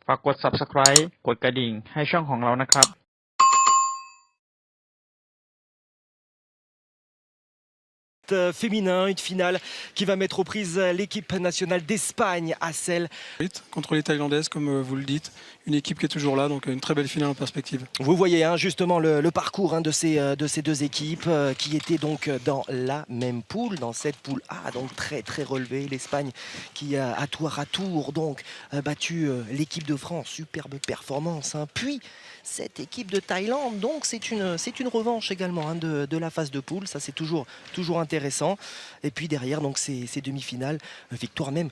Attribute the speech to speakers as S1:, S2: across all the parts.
S1: ฝากกด Subscribe กดกระดิ่งให้ช่องของเรานะครับ
S2: Féminin, une finale qui va mettre aux prises l'équipe nationale d'Espagne à celle
S3: contre les Thaïlandaises, comme vous le dites, une équipe qui est toujours là, donc une très belle finale en perspective.
S2: Vous voyez justement le parcours de ces deux équipes qui étaient donc dans la même poule, dans cette poule A, donc très très relevée. L'Espagne qui a à tour à tour donc battu l'équipe de France, superbe performance. Puis cette équipe de Thaïlande, donc c'est une revanche également de la phase de poule, ça c'est toujours intéressant. Et puis derrière donc ces demi-finales, victoire même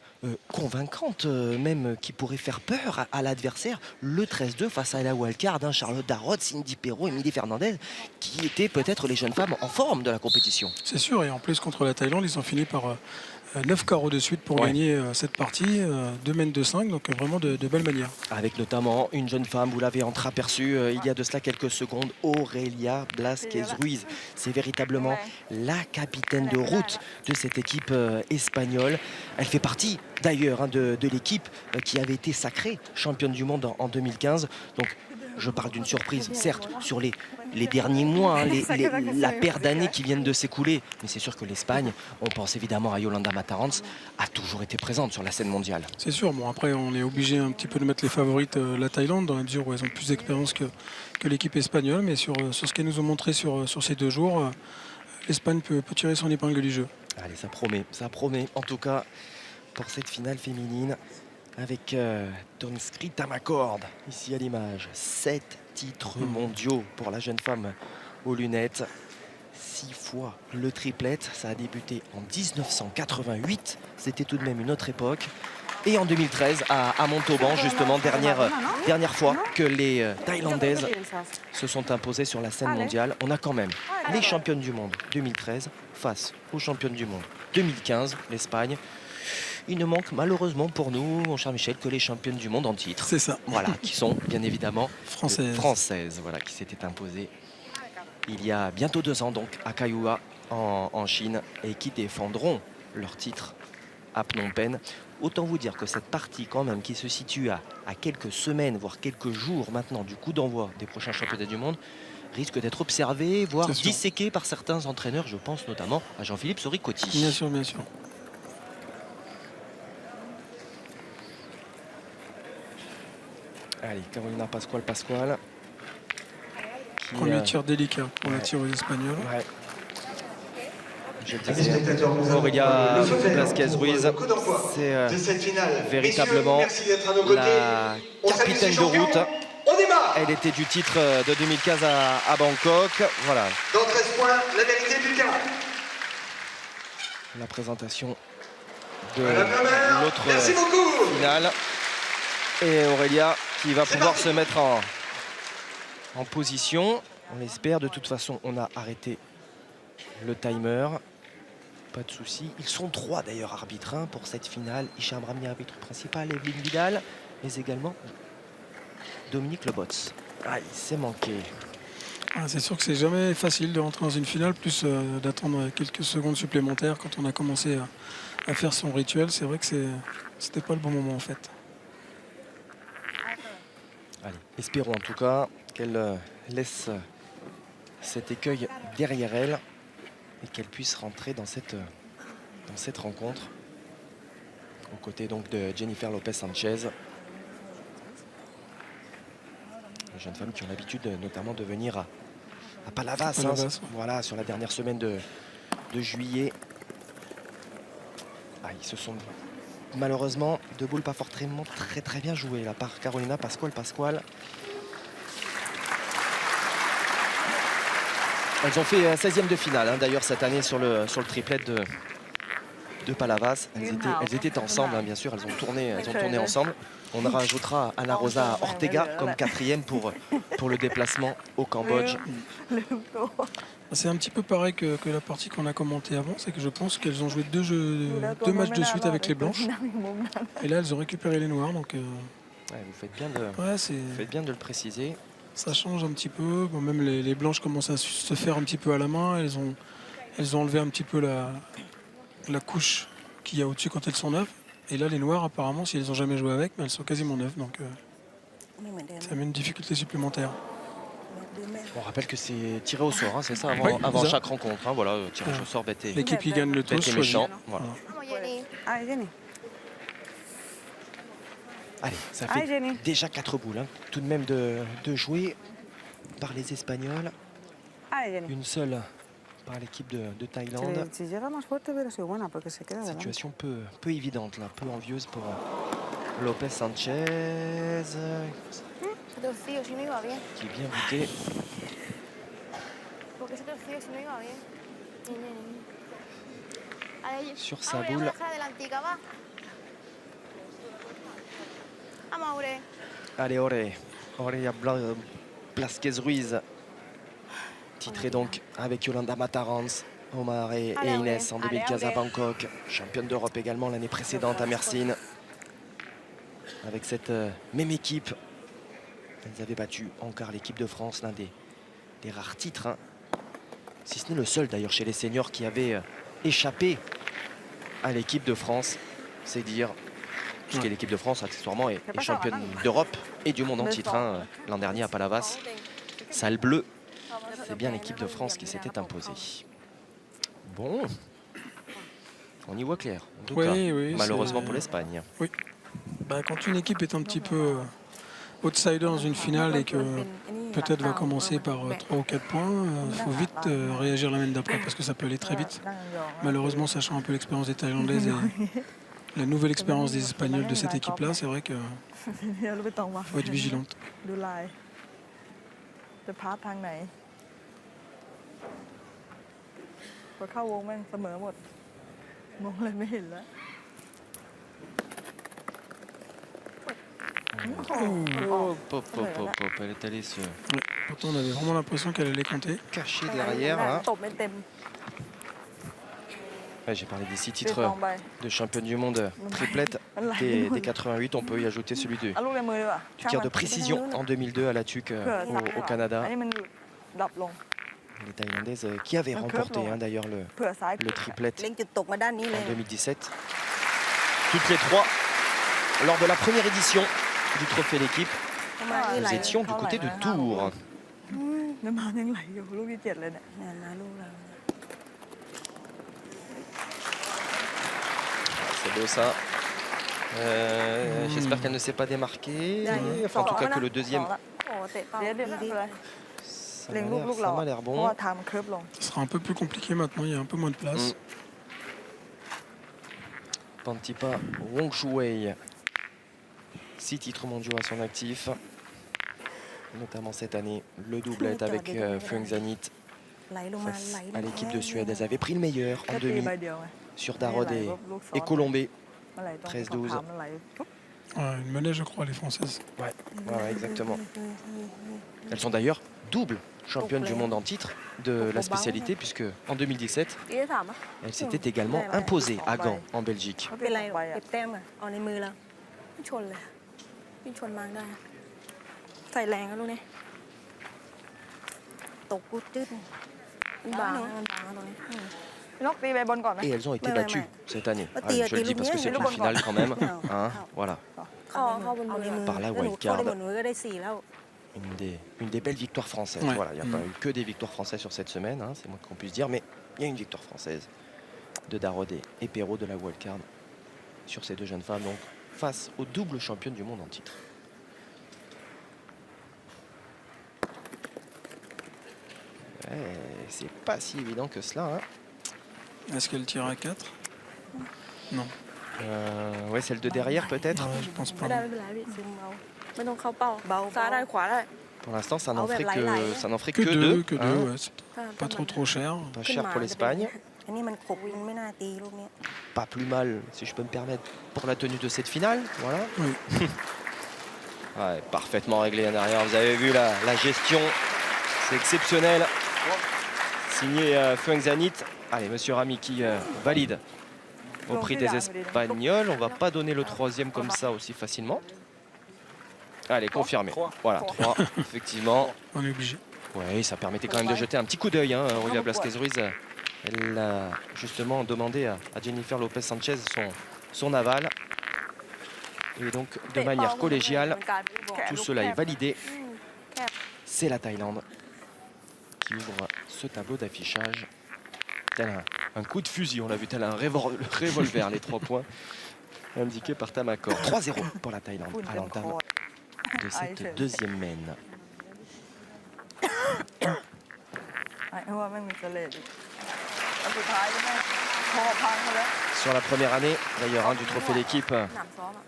S2: convaincante, même qui pourrait faire peur à l'adversaire, le 13-2 face à la wildcard, Charlotte Darroch, Cindy Perrault, Émilie Fernandez, qui étaient peut-être les jeunes femmes en forme de la compétition.
S3: C'est sûr, et en plus contre la Thaïlande, ils ont fini par 9 carreaux de suite pour gagner cette partie, 2 mènes de 5, donc vraiment de belle manière.
S2: Avec notamment une jeune femme, vous l'avez entreaperçue il y a de cela quelques secondes, Aurelia Blasquez Ruiz. C'est véritablement la capitaine de route de cette équipe espagnole. Elle fait partie d'ailleurs de l'équipe qui avait été sacrée championne du monde en 2015. Donc je parle d'une surprise, certes, sur les derniers mois, la paire d'années qui viennent de s'écouler. Mais c'est sûr que l'Espagne, on pense évidemment à Yolanda Mataranz, a toujours été présente sur la scène mondiale. C'est
S3: sûr, bon après on est obligé un petit peu de mettre les favorites la Thaïlande, dans la mesure où elles ont plus d'expérience que l'équipe espagnole. Mais sur ce qu'elles nous ont montré sur ces 2 jours, l'Espagne peut tirer son épingle du jeu.
S2: Allez, ça promet en tout cas pour cette finale féminine. Avec Tonskree Tamacord, ici à l'image. 7 titres mondiaux pour la jeune femme aux lunettes. 6 fois le triplette. Ça a débuté en 1988. C'était tout de même une autre époque. Et en 2013, à Montauban, justement, dernière fois que les Thaïlandaises se sont imposées sur la scène mondiale. On a quand même les championnes du monde 2013 face aux championnes du monde 2015, l'Espagne. Il ne manque malheureusement pour nous, mon cher Michel, que les championnes du monde en titre.
S3: C'est ça.
S2: Voilà, qui sont bien évidemment
S3: françaises.
S2: Voilà, qui s'étaient imposées il y a bientôt 2 ans, donc à Kailua en Chine, et qui défendront leur titre à Phnom Penh. Autant vous dire que cette partie quand même qui se situe à quelques semaines, voire quelques jours maintenant du coup d'envoi des prochains championnats du monde, risque d'être observée, voire disséquée par certains entraîneurs. Je pense notamment à Jean-Philippe Soricotti.
S3: Bien sûr, bien sûr.
S2: Allez, Carolina Pascual.
S3: Premier tir délicat pour la tireuse espagnole.
S2: Je disais, Aurelia Blasquez Ruiz, c'est véritablement la capitaine de route. Elle était du titre de 2015 à Bangkok. Voilà.
S4: Dans 13 points, la vérité du cas.
S2: La présentation de l'autre finale. Et Aurelia qui va pouvoir se mettre en position. On l'espère. De toute façon, on a arrêté le timer. Pas de souci. Ils sont 3 d'ailleurs arbitres pour cette finale. Hicham Ramli, arbitre principal, Evelyne Vidal, mais également Dominique Lebots. Ah, il s'est manqué.
S3: C'est sûr que c'est jamais facile de rentrer dans une finale, plus d'attendre quelques secondes supplémentaires quand on a commencé à faire son rituel. C'est vrai que c'était pas le bon moment en fait.
S2: Allez, espérons en tout cas qu'elle laisse cet écueil derrière elle et qu'elle puisse rentrer dans cette rencontre aux côtés donc de Jennifer Lopez Sanchez. Les jeunes femmes qui ont l'habitude notamment de venir à Palavas, voilà, sur la dernière semaine de juillet. Ils se sont malheureusement de boules pas forcément très bien jouées là par Carolina Pascual. Elles ont fait 16e de finale d'ailleurs cette année sur le triplet de Palavas. Elles étaient ensemble, bien sûr, elles ont tourné ensemble. On rajoutera Ana Rosa Ortega comme 4e pour le déplacement au Cambodge.
S3: C'est un petit peu pareil que la partie qu'on a commentée avant, c'est que je pense qu'elles ont joué 2 matchs de suite avec les blanches. Et là, elles ont récupéré les noirs. Donc,
S2: vous faites bien de le préciser.
S3: Ça change un petit peu. Bon, même les blanches commencent à se faire un petit peu à la main. Elles ont enlevé un petit peu la couche qu'il y a au-dessus quand elles sont neuves. Et là, les noirs, apparemment, si elles n'ont jamais joué avec, mais elles sont quasiment neuves. Donc, Ça met une difficulté supplémentaire.
S2: On rappelle que c'est tiré au sort, hein, c'est ça, avant,
S3: Oui,
S2: avant
S3: ça.
S2: chaque rencontre. Hein, voilà, tirage au sort bête et,
S3: L'équipe qui gagne le
S2: bête
S3: toss
S2: et
S3: choisit.
S2: méchant. Voilà.
S3: Voilà.
S5: Ai chứ nhỉ?
S2: Allez, ça
S5: Ai
S2: fait
S5: chứ nhỉ?
S2: déjà 4 boules, hein, tout de même de jouer par les Espagnols.
S5: Ai chứ nhỉ?
S2: Une seule par l'équipe de Thaïlande.
S5: Si llega más fuerte hubiera sido buena porque se queda adelante.
S2: Situation peu évidente, là, peu envieuse pour Lopez Sanchez,
S6: Se torció, si no iba bien.
S2: qui est bien buté.
S6: ¿Por qué se torció si no iba bien? Ahí,
S2: Sur sa
S6: vamos,
S2: boule.
S6: vamos a dejar adelantica, va. Vamos, Aure.
S2: Allez, Aurélia Blasquez Ruiz, titrée donc avec Yolanda Mataranz, Omar et
S6: Allez,
S2: Inès en
S6: Auré.
S2: 2015 à
S6: Allez, Auré.
S2: Bangkok, championne d'Europe également l'année précédente à Mersin. Avec cette même équipe, elles avaient battu encore l'équipe de France, l'un des rares titres, hein, si ce n'est le seul d'ailleurs chez les seniors qui avait échappé à l'équipe de France, c'est dire, puisque
S3: Ouais.
S2: l'équipe de France accessoirement est
S5: pas ça,
S2: championne
S5: maintenant.
S2: d'Europe et du monde en
S5: Mais
S2: titre,
S5: ça.
S2: hein, l'an dernier à Palavas. Salle bleue, c'est bien l'équipe de France qui s'était imposée. Bon, on y voit clair, en tout
S3: Oui,
S2: cas,
S3: oui,
S2: malheureusement
S3: c'est-
S2: pour l'Espagne.
S3: Bah, quand une équipe est un petit peu outsider dans une finale et que peut-être va commencer par 3 ou 4 points, il faut vite réagir la semaine d'après parce que ça peut aller très vite. Malheureusement, sachant un peu l'expérience des Thaïlandaises et la nouvelle expérience des Espagnols de cette équipe-là, c'est vrai qu'il
S5: เดี๋ยวเราไปตรงมา
S3: faut être vigilante.
S5: ดูลายจะพาร์ททางไหนพอเข้าวงแม่งเสมอหมดมองอะไรไม่เห็นแล้ว
S2: Oh, pop, pop, pop, pop, elle est allée se
S3: Ouais. Pourtant, on avait vraiment l'impression qu'elle allait compter.
S2: cacher derrière. Hein.
S5: ตบไม่เต็ม
S2: Ouais, j'ai parlé des 6
S5: ติด
S2: titres
S5: ตองไป
S2: de championne du monde triplette des 88. On peut y ajouter celui
S5: เอาลูกในมือดีกว่า
S2: du tir de précision en 2002 à la TUC
S5: เพื่อสัก
S2: au Canada.
S5: อันนี้มันดับลง
S2: Les Thaïlandaises qui avaient
S5: Un
S2: remporté
S5: club,
S2: hein, d'ailleurs
S5: เพื่อซ้าย
S2: le triplette
S6: เล็งจุดตกมาด้านนี้เลย
S2: en 2017. Toutes les trois lors de la première édition du trophée d'équipe.
S6: ประมาณนี้ไหล
S2: Nous étions du côté de Tours.
S5: น้ำมันยังไหลอยู่ลูกที่ 7เลยเนี่ย
S6: เนี่ยนะลูกเรา
S2: C'est beau ça. J'espère qu'elle ne s'est pas démarquée. Enfin, en tout cas que le deuxième,
S5: สองละ
S6: โอ้เตะเป้า
S5: เดี๋ยวเดี๋ยวไม่
S6: ดี
S5: เป็นไร
S2: ça
S5: เล็งลูก
S2: m'a
S5: เรา
S2: l'air
S5: เพราะ
S2: bon.
S5: ว่าทางมันเคิร์ฟลง
S3: Ce sera un peu plus compliqué maintenant, il y a un peu moins de place.
S2: Pantipa Wong Shuwei, 6 titres mondiaux à son actif, notamment cette année, le doublette avec Feng Zanit
S6: ไหลลงมา
S2: face
S6: ไหล
S2: à l'équipe de Suède. Elles avaient pris le meilleur
S5: แค่
S2: en
S5: ตี
S2: demi
S5: ใบเดียวไง
S2: sur Darod
S5: ลูกซ้อน
S2: et Colombé.
S5: มันไหลตรง
S2: 13-12
S5: ขอบๆมันไหลปุ๊บ
S3: Ouais, une monnaie, je crois, les Françaises.
S2: Ouais, exactement. Elles sont d'ailleurs doubles championnes du monde en titre de la spécialité puisque en 2017,
S6: อีได้ถามอ่ะ
S2: elles s'étaient également imposées à Gand en Belgique.
S5: เขา
S6: เป็น
S5: ตี
S6: ไร
S5: ออกไปอ่ะ
S6: เก็บแต้มอ่ะเอาในมือแล้วไม่ชนเลยไม่ชนมาได้ใส่แรงแล้วลูกเนี่ยตกกูจืดมันบางมันบางตรงนี้
S5: พี่นกตีใบบนก่อนไหม
S2: Et elles ont été
S6: Ouais, ouais,
S2: battues
S6: ouais.
S2: cette année.
S6: Bah,
S2: Ah, je le dis parce que c'est une finale quand même. Hein, voilà,
S6: เข้าบนมือ
S2: Par la
S6: แล้วหนู
S2: wild
S6: เข้า
S2: card.
S6: ได้บนมือก็ได้4แล้ว
S2: une des belles victoires françaises.
S3: Ouais.
S2: Voilà, il n'y a pas eu que des victoires françaises sur cette semaine, hein, c'est moins qu'on puisse dire, mais il y a une victoire française de Darod et Perrault de la wildcard sur ces deux jeunes femmes, donc face aux doubles championnes du monde en titre. Ouais, c'est pas si évident que cela. Hein.
S3: Est-ce qu'elle tire à 4? Non.
S2: Ouais, celle de derrière peut-être.
S3: Ouais, je pense
S6: ไม่
S3: pas.
S6: ได้ไม่เป็นไรพี่ซึมเอาไม่ต้องเข้าเป้า
S5: เบา
S6: ซ้ายได้ขวาได้
S2: Pour l'instant, ça n'en
S6: Ah ouais,
S2: ferait
S6: là, là, là.
S2: ça n'en ferait
S3: Que deux,
S2: hein.
S3: ouais, c'est
S6: ถ้า
S3: pas trop cher.
S2: Pas
S6: ขึ้น
S2: cher
S6: มา
S2: pour l'Espagne.
S6: อันนี้มันขบมันไม่น่าตีลูกนี้
S2: Pas plus mal, si je peux me permettre, pour la tenue de cette finale. Voilà.
S3: Oui.
S2: Ouais, parfaitement réglé en arrière. Vous avez vu la gestion, c'est exceptionnel. Signé Feng Zanit. Allez, monsieur Rami qui valide au prix des Espagnols. On va pas donner le troisième comme ça aussi facilement. Allez, confirmé. Voilà, 3, effectivement.
S3: On est obligé.
S2: Oui, ça permettait quand même de jeter un petit coup d'œil. Hein. Aurélia Blasquez Ruiz, elle a justement demandé à Jennifer Lopez Sanchez son aval. Et donc, de manière collégiale, tout cela est validé. C'est la Thaïlande qui ouvre ce tableau d'affichage. Tel un coup de fusil, on l'a vu, tel un revolver, les 3 points indiqués par Tamakor. 3-0 pour la Thaïlande à l'entame de cette deuxième main.
S5: เพราะว่าไม่มีเสลดอีกแล้วสุดท้ายก็แม่คอพังไปแล้ว
S2: Sur la première année, d'ailleurs, du trophée d'équipe,
S6: หนามซ้อมอะ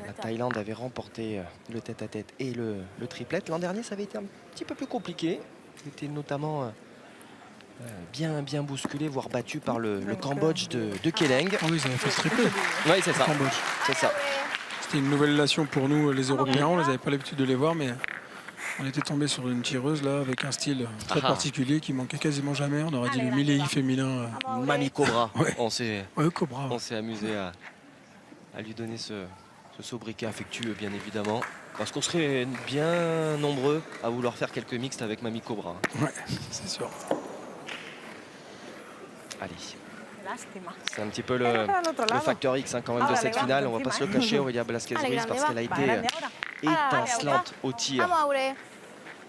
S2: la Thaïlande avait remporté le tête-à-tête et le triplette. L'an dernier, ça avait été un petit peu plus compliqué. Il était notamment bien bousculé, voire battu par le Cambodge de Keleng.
S3: Ah oui, ils avaient fait le triplé.
S2: Oui, c'est ça.
S3: Cambodge.
S2: C'est ça.
S3: C'était une nouvelle relation pour nous, les Européens. On n'avait pas l'habitude de les voir, mais on était tombé sur une tireuse là avec un style très particulier qui manquait quasiment jamais. On aurait dit le Milei féminin.
S2: Mami Cobra.
S3: Ouais.
S2: On s'est
S3: Cobra.
S2: amusé à lui donner ce sobriquet affectueux, bien évidemment. Parce qu'on serait bien nombreux à vouloir faire quelques mixtes avec Mami Cobra.
S3: Ouais, c'est sûr.
S2: Allez.
S5: Lástima.
S2: C'est un petit peu le facteur X quand même de cette finale. On ne va pas se le cacher, Aurélia Velasquez-Ruiz, parce qu'elle a été étincelante au tir.
S6: เอามาเอาเลย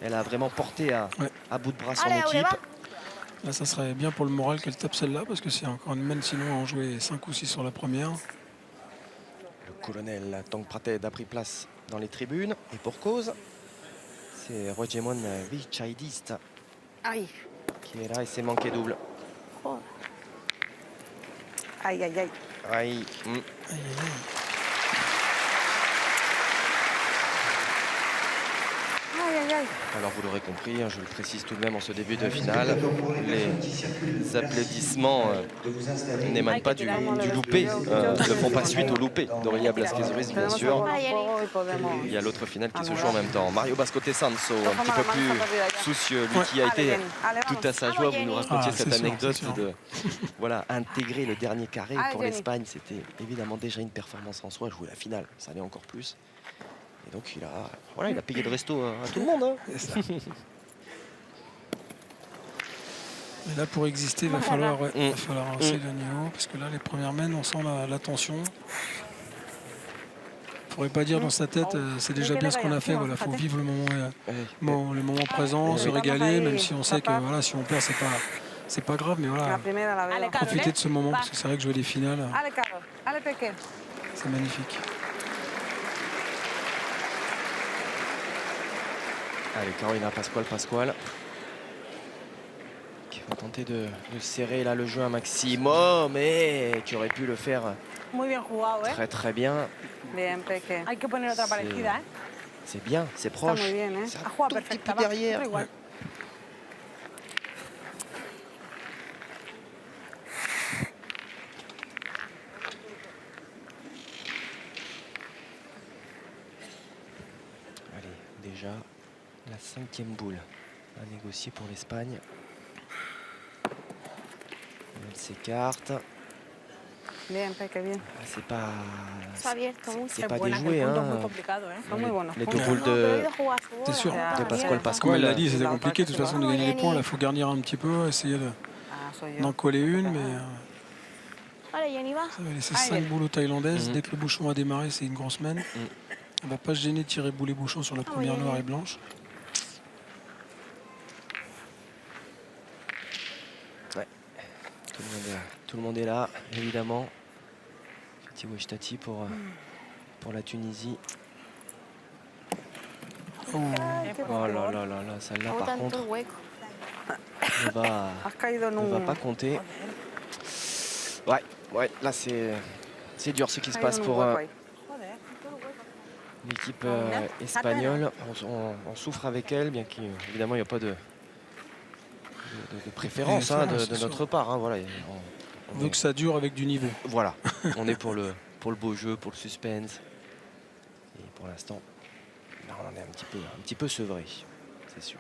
S2: Elle a vraiment porté à bout de bras son
S6: เอาเลยเอาเลย
S2: équipe.
S6: ปะ
S3: Là, ça serait bien pour le moral qu'elle tape celle-là parce que c'est encore une main, sinon à en jouer 5 ou 6 sur la première.
S2: Le colonel Tong Prated a pris place dans les tribunes, et pour cause. C'est Rojemon Vichaidist
S6: ไอ้
S2: qui est là et c'est manqué double.
S6: โคตร
S5: Aïe, aïe, aïe.
S2: Aïe.
S3: Aïe, aïe, aïe.
S5: Aïe, aïe, aïe.
S2: Alors vous l'aurez compris, je le précise tout de même en ce début de finale, les applaudissements n'émanent pas du loupé, ne font pas suite au loupé d'Aurélia Velasquez-Ruiz, bien sûr. Il y a l'autre finale qui se joue en même temps. Mario Bascote Sanso, un petit peu plus soucieux, lui qui a été tout à sa joie. Vous nous racontiez cette anecdote de intégrer le dernier carré pour l'Espagne. C'était évidemment déjà une performance en soi. Jouer la finale, ça allait encore plus. Et donc il a payé le resto à tout le monde. Hein.
S3: Et là, pour exister, il va falloir hausser le niveau parce que là, les premières mains, on sent la tension. Il ne faudrait pas dire dans sa tête, c'est déjà bien ce qu'on a fait. Voilà, faut vivre le moment présent, se régaler, même si on sait que voilà, si on perd, c'est pas grave, mais voilà, profiter de ce moment parce que c'est vrai que jouer des finales, c'est magnifique.
S2: Allez, Carolina Pascual qui va tenter de serrer là le jeu un maximum, mais qui aurait pu le faire
S5: Muy bien jugado, ¿eh?
S2: très bien.
S5: Bien, Peque. Hay que poner otra parecida, ¿eh?
S2: C'est bien, c'est proche.
S5: muy bien, ¿eh?
S2: C'est
S5: Ha
S2: un
S5: jugado
S2: tout petit
S5: perfecta,
S2: peu
S5: va,
S2: derrière.
S5: otro igual.
S2: Allez, déjà la 5e boule à négocier pour l'Espagne. Elle s'écarte.
S5: Bien, Peque, bien.
S2: C'est pas,
S6: Está abierto mucho.
S2: c'est pas
S5: buena, que
S2: déjoué.
S5: el punto es muy
S2: Hein.
S5: complicado, ¿eh? Son muy buenos
S2: Les
S5: puntos.
S2: deux boules
S6: No, pero he
S2: de,
S6: ido a jugar su
S3: C'est sûr.
S6: bola.
S2: de Pascual
S3: Comme
S2: Pascual.
S3: elle l'a dit, c'était compliqué de toute façon de gagner les points. Là, il faut garnir un petit peu, essayer
S5: Ah, soy yo.
S3: d'en coller une, mais
S6: Allez, Yanni, va.
S3: ça va laisser 5 boules aux Thaïlandaises. Dès que le bouchon a démarré, c'est une grosse main. On va pas se gêner de tirer boulet bouchon sur la première noire et blanche.
S2: Tout le monde est là, évidemment. Petit Ouechtati pour la Tunisie.
S3: Oh.
S2: Oh là là là là, celle-là
S6: Hago
S2: par
S6: tanto
S2: contre
S6: hueco.
S2: ne va,
S5: Has caído en
S2: ne va
S5: un...
S2: pas compter. Ouais, là c'est dur ce qui se passe
S5: caído en un
S2: pour
S5: hueco ahí.
S2: l'équipe espagnole. On souffre avec elle, bien qu'évidemment il n'y a pas de préférence hein, de notre part. Hein, voilà,
S3: On veut que ça dure avec du niveau.
S2: Voilà, on est pour le beau jeu, pour le suspense. Et pour l'instant, là, on en est un petit peu sevré, c'est sûr.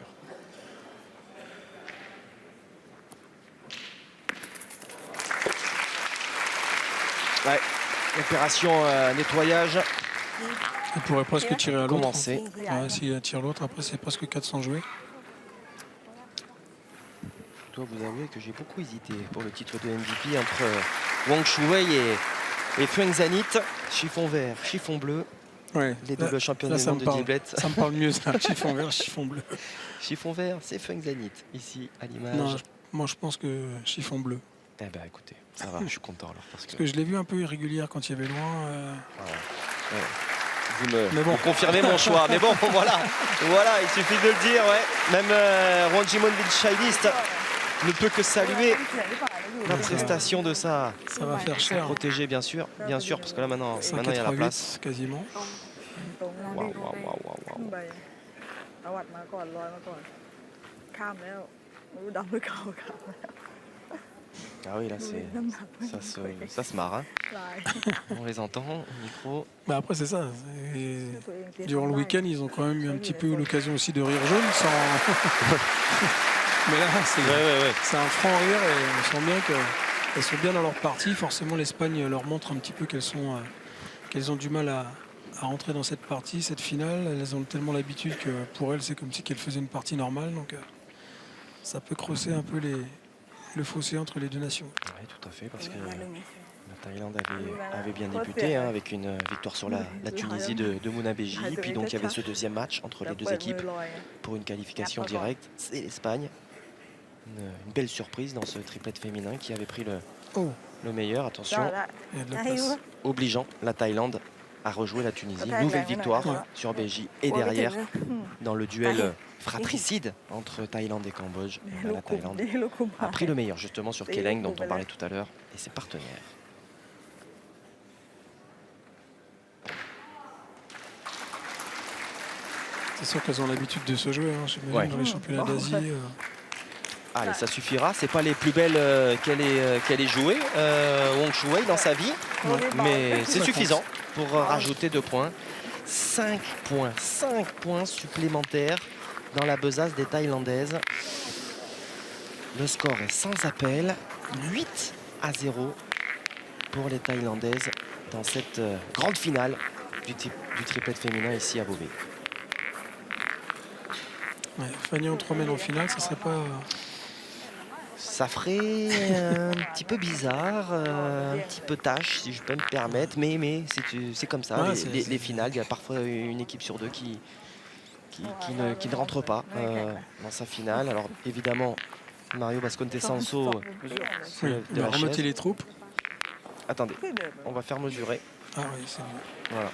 S2: Ouais, opération nettoyage.
S3: Il pourrait presque tirer à l'autre.
S2: Commencer.
S3: Ouais, s'il tire l'autre, après c'est presque 400 joués.
S2: Je dois vous avouer que j'ai beaucoup hésité pour le titre de MVP entre Wang Shuwei Et Feng Zanit, chiffon vert, chiffon bleu,
S3: Ouais.
S2: les doubles champions du
S3: ça
S2: monde
S3: me
S2: de
S3: parle.
S2: Diblette.
S3: Ça me parle mieux, ça. Chiffon vert, chiffon bleu.
S2: Chiffon vert, c'est Feng Zanit, ici à l'image.
S3: Non, moi je pense que chiffon bleu.
S2: Eh ben écoutez, ça va, je suis content alors. Parce
S3: Parce que je l'ai vu un peu irrégulière quand il y avait loin.
S2: Vous me confirmez mon choix. Mais bon, voilà, il suffit de le dire. Ouais. Même Ronjimon Vilchailist ne peut que saluer la prestation de ça.
S3: Ça va faire cher.
S2: Protégé, bien sûr, parce que là maintenant il y a la place.
S3: Quasiment.
S5: ตรงหน้า
S2: Waouh,
S5: ที่
S2: waouh, waouh, waouh,
S5: ขึ้น
S2: waouh.
S5: ไปเอาวัดมาก่อนลอยมาก่อน ข้ามแล้วไม่รู้ดำหรือเก่าข้ามแล้ว
S2: Ah oui, là
S5: ดู
S2: c'est
S5: น้ำหนักมัน
S2: ça se marre. Hein.
S5: ลาย
S2: On les entend au micro.
S3: Bah après c'est ça.
S5: ตัวเองเตรียม
S3: Durant le
S5: ทำได้
S3: week-end, ils ont quand même eu un petit peu eu l'occasion aussi de rire jaune sans. Mais là,
S2: Ouais.
S3: c'est un franc rire et on sent bien qu'elles sont bien dans leur partie. Forcément, l'Espagne leur montre un petit peu qu'elles ont du mal à rentrer dans cette partie, cette finale. Elles ont tellement l'habitude que pour elles, c'est comme si qu'elles faisaient une partie normale. Donc ça peut crosser un peu le fossé entre les deux nations.
S2: Oui, tout à fait, parce que
S6: มาเรื่องนี้
S2: la Thaïlande avait bien débuté hein, avec une victoire sur la Tunisie de Mouna Beji. Puis donc il y avait ce deuxième match entre les deux
S5: เปิดมื
S2: équipes
S5: อลอย
S2: pour une qualification directe. C'est l'Espagne. Une belle surprise dans ce triplette féminin qui avait pris
S3: Oh,
S2: le meilleur.
S5: ได้
S2: Attention,
S5: ละ
S3: il y a de la
S5: ได้อยู่
S3: place.
S2: obligeant la Thaïlande à rejouer la Tunisie.
S5: Ouais.
S2: Nouvelle victoire
S5: Ouais.
S2: sur Beji. Et
S6: กลัวไม่ถึง
S2: derrière,
S6: นะ
S2: dans le duel fratricide entre Thaïlande et Cambodge, eh ben,
S5: ลู
S2: la
S5: กคุม
S2: Thaïlande
S5: ดีลูกคุม
S2: a pris le meilleur justement sur
S5: Et
S2: Keleng
S5: le
S2: dont on
S5: coup,
S2: parlait tout à l'heure et ses partenaires.
S3: C'est sûr qu'elles ont l'habitude de se jouer. Hein, j'imagine,
S2: Ouais.
S3: dans les championnats
S5: Oh,
S3: d'Asie.
S5: ouais.
S2: Allez, ça suffira. C'est pas les plus belles qu'elle ait jouées, Wong Shuwei, dans sa vie. Mais c'est
S3: Ça
S2: suffisant pour rajouter 2 points. 5 points supplémentaires dans la besace des Thaïlandaises. Le score est sans appel. 8-0 pour les Thaïlandaises dans cette grande finale du triplette féminin ici à Beauvais.
S3: Ouais, Fanny en 3 mènes en finale, ça serait pas.
S2: Ça ferait un petit peu bizarre, un petit peu tâche si je peux me permettre, mais c'est comme ça,
S3: Ouais,
S2: les finales, il y a parfois une équipe sur deux qui ne rentre pas dans sa finale. Alors évidemment, Mario Basconte Sanso
S3: Oui,
S2: de
S3: il a
S2: la
S3: remonté
S2: chaise.
S3: les troupes.
S2: Attendez, on va faire mesurer.
S3: Ah oui, c'est mieux.
S2: Voilà.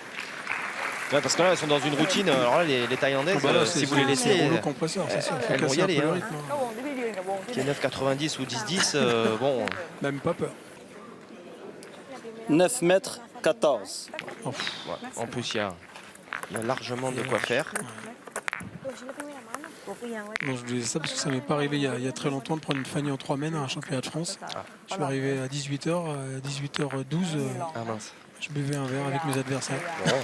S2: Ouais, parce que là, elles sont dans une routine. Alors là, les Thaïlandaises,
S3: Ah bah là,
S2: si
S3: c'est-
S2: vous les
S3: c'est
S2: laissez,
S3: rouleau compresseur, c'est ça. Faut
S2: elles vont
S3: casser
S2: y
S3: un
S2: aller,
S3: peu le
S2: hein.
S3: rythme, hein.
S5: ก็วงที่พี่ยืนกับวงที่
S2: qui est 9,90 ou 10-10, bon,
S3: Même pas peur.
S7: 9 mètres 14.
S3: Oh, pff,
S2: ouais. En plus, il y a largement de quoi faire.
S6: ตัวชิ้นละพี่ไม่ละมั้ง
S5: ตัวก็ยังไว้
S3: non, je disais ça parce que ça m'est pas arrivé il y a très longtemps de prendre une Fanny en 3 mènes à un championnat de France. Je suis arrivé à 18h, 18h12,
S2: Ah mince.
S3: je buvais un verre avec mes adversaires.
S2: Bon.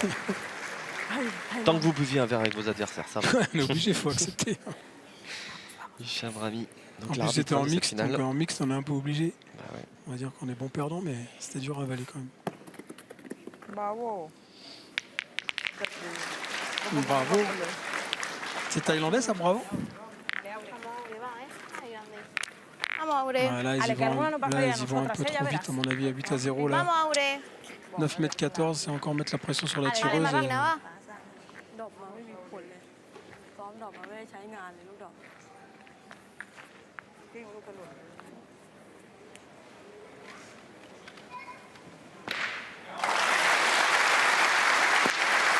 S2: Tant que vous buviez un verre avec vos adversaires, ça va.
S3: On est obligé, il faut accepter.
S2: Hicham Rami. Donc
S3: En plus,
S2: l'arbitre
S3: c'était en
S2: de cette
S3: mixte,
S2: finale.
S3: donc en mixte, on est un peu obligé.
S2: Bah ouais.
S3: On va dire qu'on est bon perdant, mais c'était dur à avaler quand même.
S5: บราโว
S3: Bravo. C'est thaïlandais, ça, bravo.
S6: เอามาเอาเด
S3: Ouais, là, ils y vont un peu trop vite, à mon avis, à 8-0
S6: มา
S3: là.
S6: เอาเด
S3: 9 mètres 14, c'est encore mettre la pression sur la
S6: อะไร
S3: tireuse.
S6: มาบ้างนะวะ
S5: ดอกมาไม่มีผลเลยซ้อมดอกมาไม่ได้ใช้งานเลยลูกดอกกิ้งลูกกระหล่น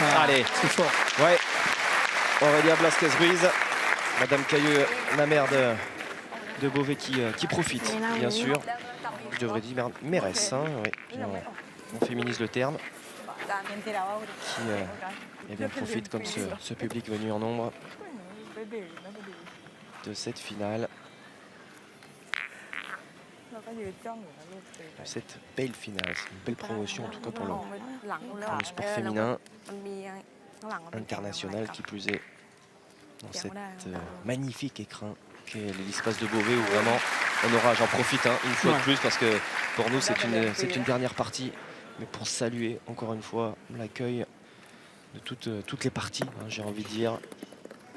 S3: Ah,
S2: Allez.
S3: c'est fort.
S2: Ouais. Aurélia Blasquez-Ruiz, Madame Cailleux, la mère de Beauvais qui profite, bien sûr. Je devrais dire mairesse, hein, oui. Puis on féminise le terme.
S5: การเป็นที่เราว่า
S2: Qui eh bien, profite comme ce public venu en nombre
S5: ไปเบรกนะพอดี
S2: de cette finale,
S5: เราก็ยืนจ้องอยู่นะลูกเตะ
S2: de cette belle finale. C'est une belle promotion en tout cas pour
S5: มองไปหลังแล้ว
S2: le sport féminin
S6: มันมีข้างหลังมันเป็น
S2: international qui plus est dans cet magnifique écrin qu'est l'espace de Beauvais où vraiment on aura, j'en profite une fois de plus parce que pour nous c'est une dernière partie, mais pour saluer encore une fois l'accueil de toutes les parties, j'ai envie de dire,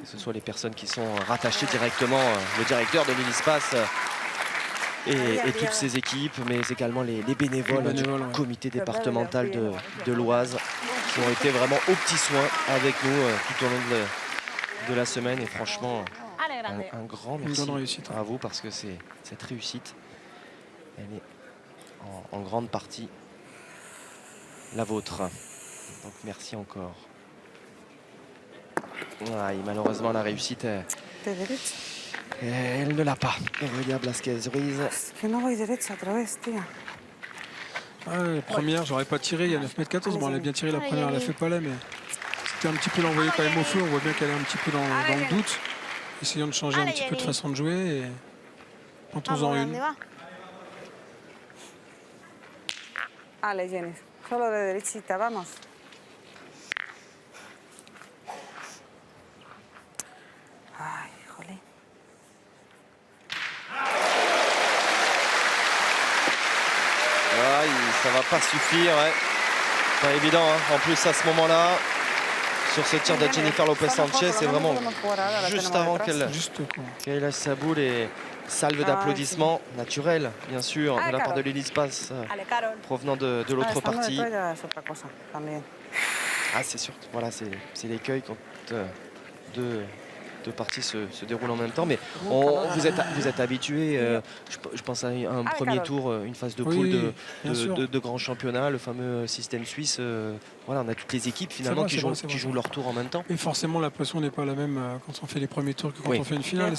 S2: que ce soit les personnes qui sont rattachées directement, le directeur de l'Unispace et toutes ces équipes, mais également les bénévoles,
S3: Les bénévoles,
S2: du
S3: ouais.
S2: comité départemental de l'Oise qui ont été vraiment aux petits soins avec nous tout au long de la semaine. Et franchement, un grand
S3: Une
S2: merci
S3: bonne réussite.
S2: à vous parce que cette réussite, elle est en grande partie la vôtre. Donc merci encore. Ah, et malheureusement, la réussite,
S5: De derecha.
S2: elle ne l'a pas. Aurélia Blasquez-Ruiz.
S5: Es que no voy derecha otra vez, tía.
S3: La première, j'aurais pas tiré, il y a 9,14 m. Bon, elle a bien tiré la première, elle a fait pas là, mais c'était un petit peu l'envoyer quand même au feu. On voit bien qu'elle est un petit peu dans le doute. Essayons de changer un petit peu de façon de jouer et tentons-en une.
S5: Ale, Jenny. Solo de derechita, vamos. Ay, jolín.
S2: Ça va pas suffire. Ouais. Pas évident. Hein. En plus, à ce moment-là, sur ce tir de Jennifer Lopez-Sanchez, c'est vraiment juste avant qu'elle lâche sa boule et salve d'applaudissements naturels, bien sûr, de la part de Lily Spas, provenant de l'autre partie. Ah, c'est sûr, voilà, c'est l'écueil quand deux parties se déroulent en même temps. Mais vous êtes habitué, je pense à un premier tour, une phase de poule de grand championnat, le fameux système suisse. Voilà, on a toutes les équipes finalement qui jouent leur tour en même temps.
S3: Et forcément, la pression n'est pas la même quand on fait les premiers tours que quand on fait une finale.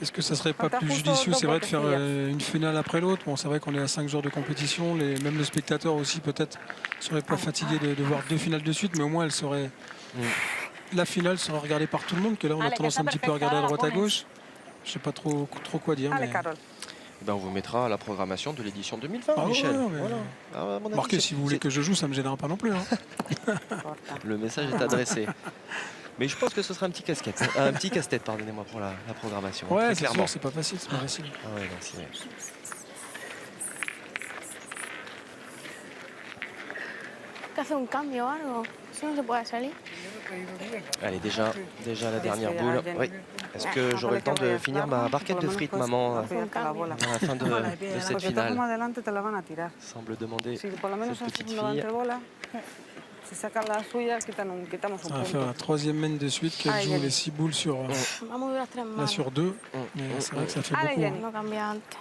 S3: Est-ce que ça serait pas plus judicieux, c'est vrai, de faire une finale après l'autre? Bon, c'est vrai qu'on est à 5 jours de compétition. Même le spectateur aussi, peut-être, serait pas fatigué de voir 2 finales de suite, mais au moins, elle serait... La finale sera regardée par tout le monde, que là, on a tendance un petit peu à regarder à droite à gauche. Je sais pas trop quoi dire. Mais...
S2: Ben, on vous mettra à la programmation de l'édition 2020, Michel.
S3: Ouais, mais...
S2: voilà.
S3: Marquez, si vous voulez que je joue, ça me gênera pas non plus. Hein.
S2: Le message est adressé. Mais je pense que ce sera un petit casse-tête, pardonnez-moi, pour la programmation.
S3: Ouais,
S2: très
S3: c'est
S2: clairement.
S3: sûr, c'est pas facile, c'est pas facile.
S2: Ah ouais, non, c'est...
S6: ¿Que hace un cambio o algo? ¿Eso no se puede salir?
S2: Allez, déjà la dernière boule. Oui. Est-ce que j'aurai le temps de finir ma barquette de frites, maman, à la fin de cette finale? Semble demander cette petite fille.
S3: Ça va faire la 3e main de suite qu'elle joue les 6 boules sur, là, sur 2. Mais c'est vrai que ça fait beaucoup. Hein.
S6: No cambia antes.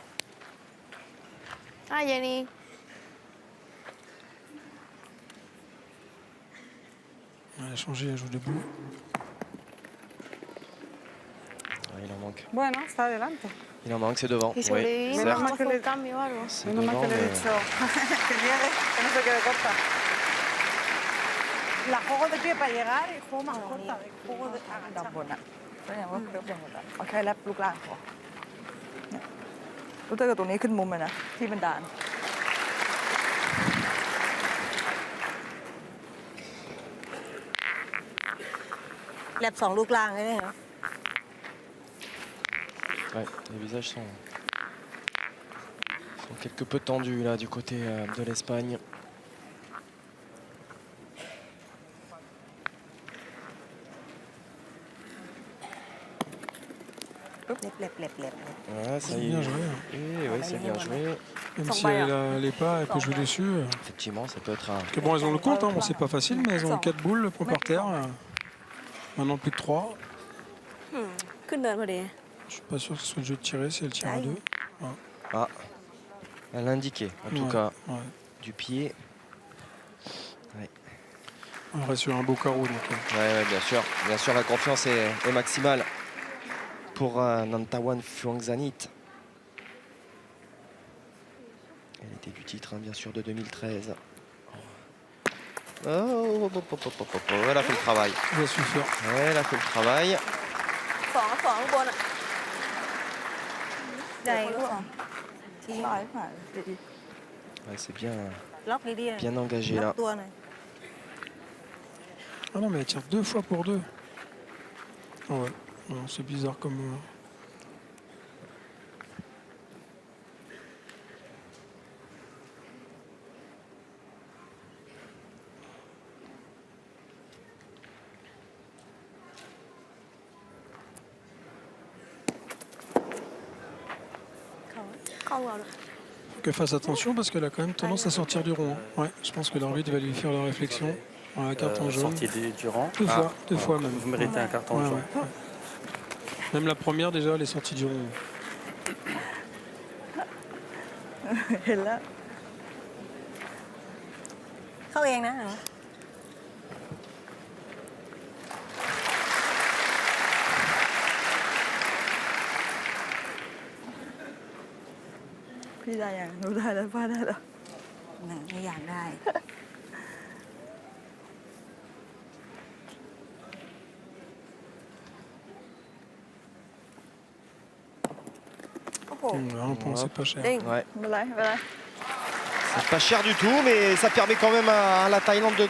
S6: Ah, Jenny.
S3: Elle a changé, elle joue debout.
S2: Il en manque.
S5: Bueno, está adelante.
S2: Il en manque, c'est devant.
S6: Y
S2: Oui,
S6: sobreviví,
S2: certes,
S6: no hace un cambio o algo.
S2: c'est
S5: Menos mal
S2: devant,
S5: que le he
S2: mais...
S5: dicho que llegue, que no se quede corta.
S8: La juego de pie para llegar y juego más corta. Juego de
S5: ดอกบนอ่ะก็ยังว่าเคลือบยังหมดอ่ะเอาแค่แรปลูกล่างพอเนี่ยลูกเตอร์กับตรงนี้ขึ้นมุมเลยนะที่เป็นด่าน
S8: แลบ2 ลูกล่างเลยเนี่ยเหรอ
S2: Ouais, les visages sont quelque peu tendus là du côté de l'Espagne. Ah, ça
S3: C'est
S2: y est.
S3: bien joué. Hein.
S2: Et oui, c'est bien joué.
S3: Même si elle n'est pas, elle peut jouer dessus.
S2: Effectivement, ça peut être un...
S3: Que bon, elles ont le compte, hein. Bon, c'est pas facile, mais elles ont 4 boules, le point par terre. Maintenant, plus que 3.
S6: ขึ้นเดินพอดี
S3: Je suis pas sûr que ce soit le jeu de tirer si elle tire à 2.
S2: Ah, elle a indiqué, en tout cas, du pied. Ouais.
S3: On reste sur un beau carreau. Donc,
S2: Ouais, bien sûr, la confiance est maximale pour Nantawan Fuangzanit. Elle était du titre, hein, bien sûr, de 2013. Oh, elle a fait le travail.
S3: ça va suffire.
S2: Elle a fait le travail.
S6: สองข้างบนอ่ะ
S8: ใจลูกชี้
S2: Ouais, c'est bien,
S8: ล็อกดีๆ
S2: bien engagé
S8: ล็อ
S2: là.
S8: กตัวหน่อย
S3: Ah non, mais elle tire 2 fois pour 2. Ah ouais, non, c'est bizarre comme...
S6: เข้าเราด้วย
S3: Faut qu'elle fasse attention parce qu'elle a quand même tendance à sortir du rond. Hein. Ouais, je pense que l'arbitre va lui faire la réflexion. Voilà, carton jaune.
S7: Sortie du rang.
S3: Deux fois même.
S7: Vous méritez un carton
S3: Ouais,
S7: jaune.
S3: ouais. Même la première déjà, elle est sortie du rond.
S5: เห็นแล้ว
S6: เข้าเองนะ
S5: พี่ได้ยังหนูได้แล้วป้าได้แล้ว
S6: ไม่อยากได้ โอ้โห
S3: Un point, c'est pas cher.
S6: เด้ง
S2: Ouais.
S5: ไม่เป็นไรไม่เป็นไร
S2: C'est pas cher du tout, mais ça permet quand même à la Thaïlande de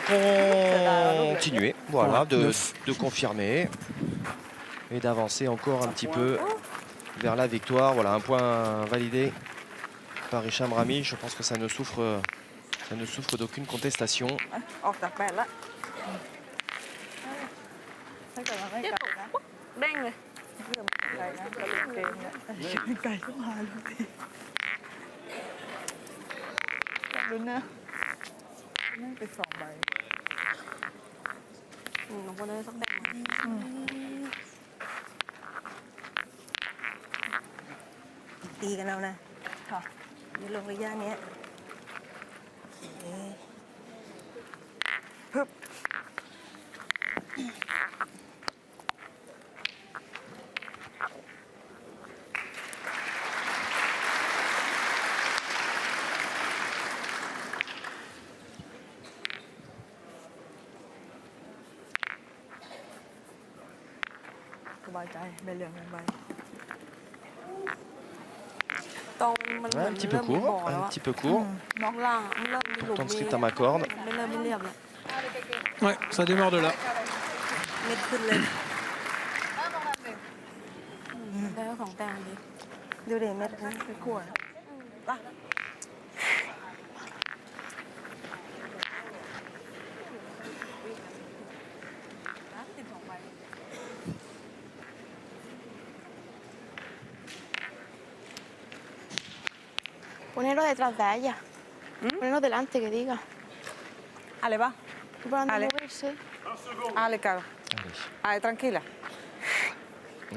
S2: continuer, voilà, de confirmer et d'avancer encore un petit peu vers la victoire. Voilà, un point validé par Hicham Rami. Je pense que ça ne souffre d'aucune contestation.
S5: ออกจากแปดละถ้าเกิดมันไม่ไกลนะ
S6: เด้งเลย
S5: เพื่อมันไกลนะก็เล่นเกมเนี่ยไม่ไกลก็มาลูกทีลุ้นนะไม่ไปสองใบ
S6: น้องคนได้สักแต้มตีกันแล้วนะ
S5: ค่ะ
S6: ในลงระยะเนี้ย
S5: พึบ สบายใจไม่เหลืองไม่ใบ
S6: ตรงมัน
S2: Ouais, un petit peu court, un petit peu court.
S6: น้องล่างมันเริ่มมีหลุม
S2: Ton
S6: มี
S2: script à ma corde.
S6: ไม่เริ่มไม่เรียบเลย
S3: Ouais, ça démarre de là.
S6: เม็ดขึ้นเลยได้แล้ว2 แต้มดีดูเด็เม็ดนะ
S5: ไปขวดป่ะ
S9: Ponerlo detrás de ella. Ponerlo delante, que diga.
S5: อะไรป่ะ
S9: Para no
S5: Ale.
S9: moverse.
S5: Ale, claro.
S2: Allez.
S5: Ale, tranquila.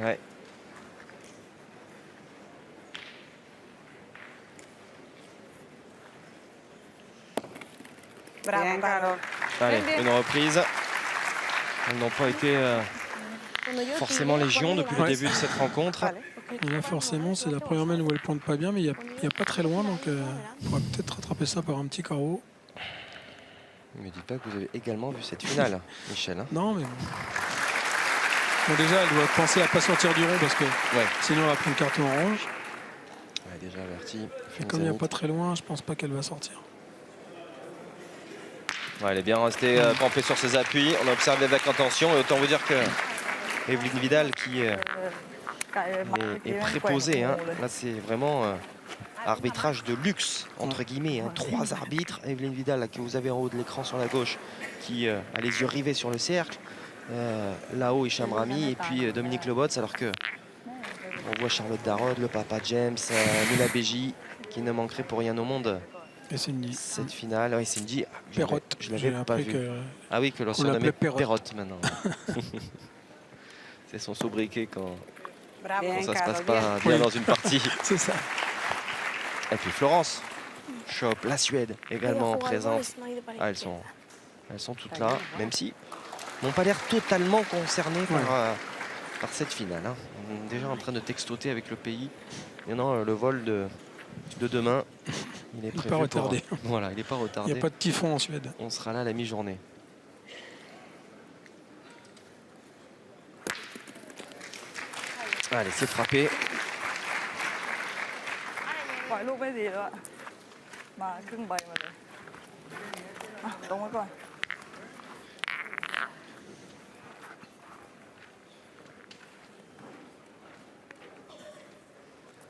S2: Ouais.
S5: Bravo, Carol.
S2: Allez,
S5: Bien, bien.
S2: une reprise. Elles n'ont pas été
S9: Cuando yo
S2: forcément
S9: tire,
S2: légion depuis le
S3: Ouais.
S2: début de cette rencontre.
S5: Vale.
S3: Et là, forcément, c'est la première main où elle pointe pas bien, mais il n'y a pas très loin, donc on pourra peut-être rattraper ça par un petit carreau.
S2: Ne me dites pas que vous avez également vu cette finale, Michel. Hein.
S3: Non, mais bon. Bon, déjà, elle doit penser à pas sortir du rond parce que
S2: Ouais.
S3: sinon elle va prendre carton orange.
S2: Elle est déjà avertie.
S3: Et comme il n'y a pas très loin, je pense pas qu'elle va sortir.
S2: Ouais, elle est bien restée campée sur ses appuis. On a observé avec attention et autant vous dire que Evelyne Vidal qui
S5: ไก่มา
S2: est préposée. Hein. Là, c'est vraiment arbitrage de luxe, entre guillemets. Hein. 3 arbitres. Evelyne Vidal, là, que vous avez en haut de l'écran sur la gauche, qui a les yeux rivés sur le cercle. Là-haut, Hicham Rami et puis Dominique Lebots, alors que on voit Charlotte Darod, le papa James, Mila Beji, qui ne manquerait pour rien au monde
S3: Et Cindy.
S2: cette finale. Oui, Cindy,
S3: Perrotte.
S2: je
S3: J'ai
S2: l'avais pas
S3: appris
S2: vu.
S3: que
S2: Ah oui, que l'on
S3: on
S2: surnommait
S3: l'appelait Perrotte.
S2: Perrotte maintenant. C'est son sobriquet quand
S5: Bravo,
S2: ça se
S5: Carol.
S2: passe pas
S5: bien.
S2: bien
S3: Oui.
S2: dans une partie.
S3: c'est ça.
S2: Et puis Florence Schopp, la Suède également
S9: Jugar
S2: présente.
S9: goles, no ha ido para
S2: Ah,
S9: izquierda.
S2: elles sont toutes là, même si n'ont pas l'air totalement concernés par cette finale. Hein. On est déjà en train de textoter avec le pays. Et non, le vol de demain, il est
S3: Il est
S2: prévu
S3: pas
S2: pour-
S3: retardé.
S2: Voilà, il n'est pas
S3: Il
S2: retardé.
S3: n'y a pas de typhon en Suède.
S2: On sera là à la mi-journée. Allez, c'est frappé.
S5: ปล่อยลูกไม่ดีแล้วอะมาครึ่งใบมาเลยอ่ะตรงไว้ก่อน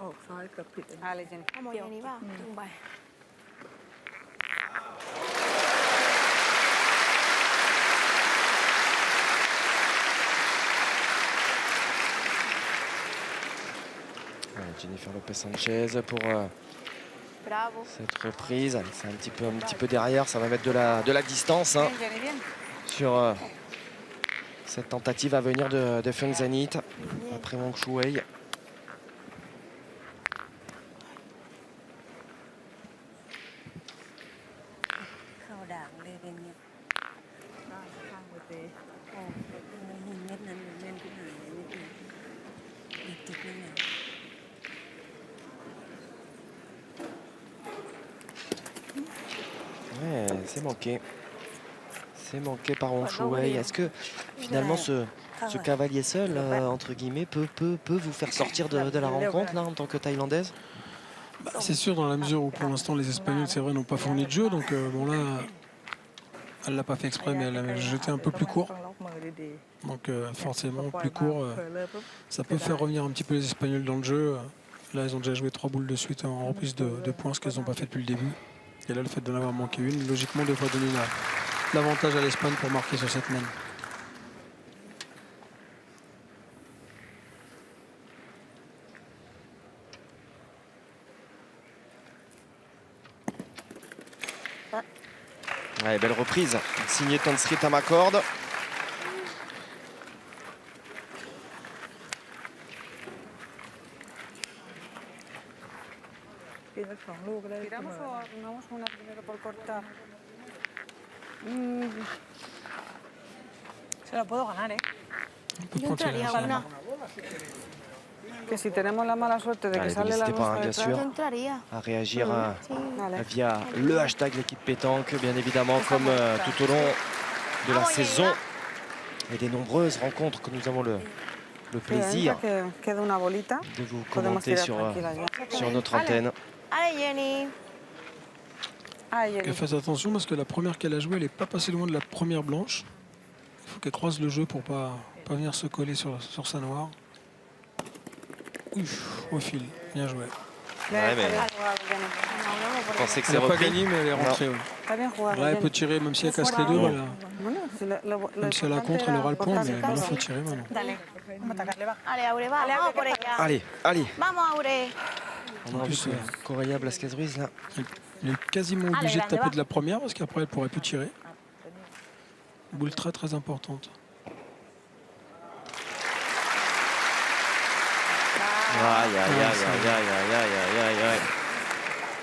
S5: ออกซ้ายเกือบผิดอะไรจัง
S9: Vamos, Jenny, va.
S6: ลงไป
S2: Voilà, Jennifer Lopez Sanchez pour
S9: Bravo.
S2: Cette reprise, allez, c'est un petit peu derrière, ça va mettre de la distance hein,
S8: Bien, Jenny, bien.
S2: sur cette tentative à venir de Feng Zenit après Wang Shuwei. Ouais, c'est manqué. C'est manqué par Wang Shuwei. Est-ce que finalement ce cavalier seul, entre guillemets, peut vous faire sortir de la rencontre là, en tant que Thaïlandaise?
S3: C'est sûr, dans la mesure où pour l'instant les Espagnols, c'est vrai, n'ont pas fourni de jeu. Donc bon là, elle l'a pas fait exprès, mais elle a jeté un peu plus court. Donc forcément, plus court, ça peut faire revenir un petit peu les Espagnols dans le jeu. Là, ils ont déjà joué 3 boules de suite en reprise de points, ce qu'elles n'ont pas fait depuis le début. Et là, le fait d'en avoir manqué une, logiquement, devrait donner l'avantage à l'Espagne pour marquer sur cette main.
S2: Ouais, belle reprise, signé Tansri Tamakord.
S8: Tiramos o armamos una primero por cortar. Se la puedo ganar, ¿eh?
S3: On peut
S9: Yo
S3: pas tirer
S9: entraría
S3: ça.
S9: una.
S8: Que si tenemos la mala suerte de que
S2: Allez,
S8: sale la
S2: n'hésitez pas,
S8: nuestra
S2: bien
S8: detrás.
S2: sûr,
S9: Yo entraría.
S2: à réagir
S9: Sí.
S8: Vale.
S2: via le hashtag l'équipe pétanque, bien évidemment, comme tout au long de la saison et des nombreuses rencontres que nous avons le plaisir
S8: Que queda una bolita.
S2: de vous
S8: Podemos
S2: commenter
S8: tirar
S2: sur,
S8: tranquilas ya.
S2: sur notre antenne.
S9: Allez, Jenny.
S8: Ay,
S3: Qu'elle
S8: Jenny.
S3: fasse attention parce que la première qu'elle a jouée, elle n'est pas passée loin de la première blanche. Il faut qu'elle croise le jeu pour pas venir se coller sur sa noire. Ouf, au fil, bien joué.
S2: Ouais, mais
S8: Bien jugado, Jenny.
S2: je pensais que
S3: Elle
S2: c'est
S3: n'a pas
S2: repris.
S3: gagné, mais elle est rentrée. Ouais.
S8: Está bien jugado,
S3: Là, elle peut
S8: Jenny.
S3: tirer, même si elle casse les deux.
S2: Bon.
S8: Bueno, si
S3: Même si elle a contre, elle aura le point, mais maintenant, il faut tirer maintenant.
S8: Vamos a atacarle, va.
S9: Allez, Aure, vamos por ella.
S2: Allez, allez.
S9: Vamos, Aure.
S2: On a
S3: En plus,
S2: vu Correia Blasquez-Ruiz là.
S3: Elle est quasiment obligée de taper de la première parce qu'après, elle pourrait plus tirer. Boule très très importante.
S2: Aïe, aïe, aïe, aïe, aïe, aïe, aïe, aïe, aïe.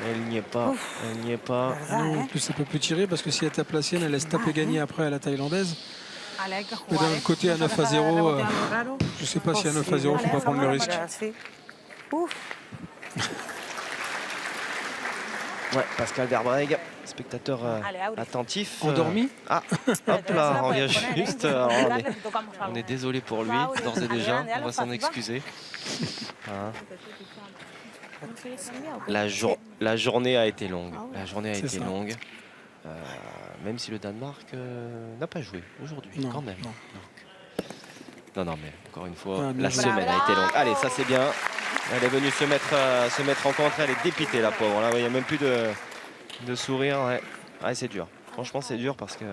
S2: Elle n'y est pas, elle n'y est pas.
S3: Ah non, en plus, elle peut plus tirer parce que si elle tape la sienne, elle laisse taper gagner après à la thaïlandaise.
S8: Allez, hay que
S3: Mais
S8: jugar,
S3: d'un
S8: ¿eh?
S3: côté, à 9 à 0,
S8: Rebote algo raro.
S3: je sais pas si à 9 à 0, il ne faut pas prendre le risque.
S8: Así. Uf.
S2: Ouais, Pascal Verbreg, spectateur
S8: Allez, Aure.
S2: attentif.
S3: Endormi
S2: Ah, hop là, on vient
S8: puedes poner, ¿eh?
S2: juste. Alors,
S8: Mirarle si tocamos algo.
S2: on est désolé pour lui, d'ores et déjà, on va s'en excuser. Hein. La journée a été longue. La journée a
S3: C'est
S2: été
S3: ça.
S2: longue. Même si le Danemark n'a pas joué aujourd'hui,
S3: Non,
S2: quand même.
S3: non.
S2: Non, mais encore une fois,
S3: Ah, bien
S2: la
S3: joué.
S2: semaine a été longue. Allez, ça c'est bien. Elle est venue se mettre en contre. Elle est dépitée, la pauvre. Là, il n'y a même plus de sourire. Ouais, ouais, c'est dur. Franchement, c'est dur parce que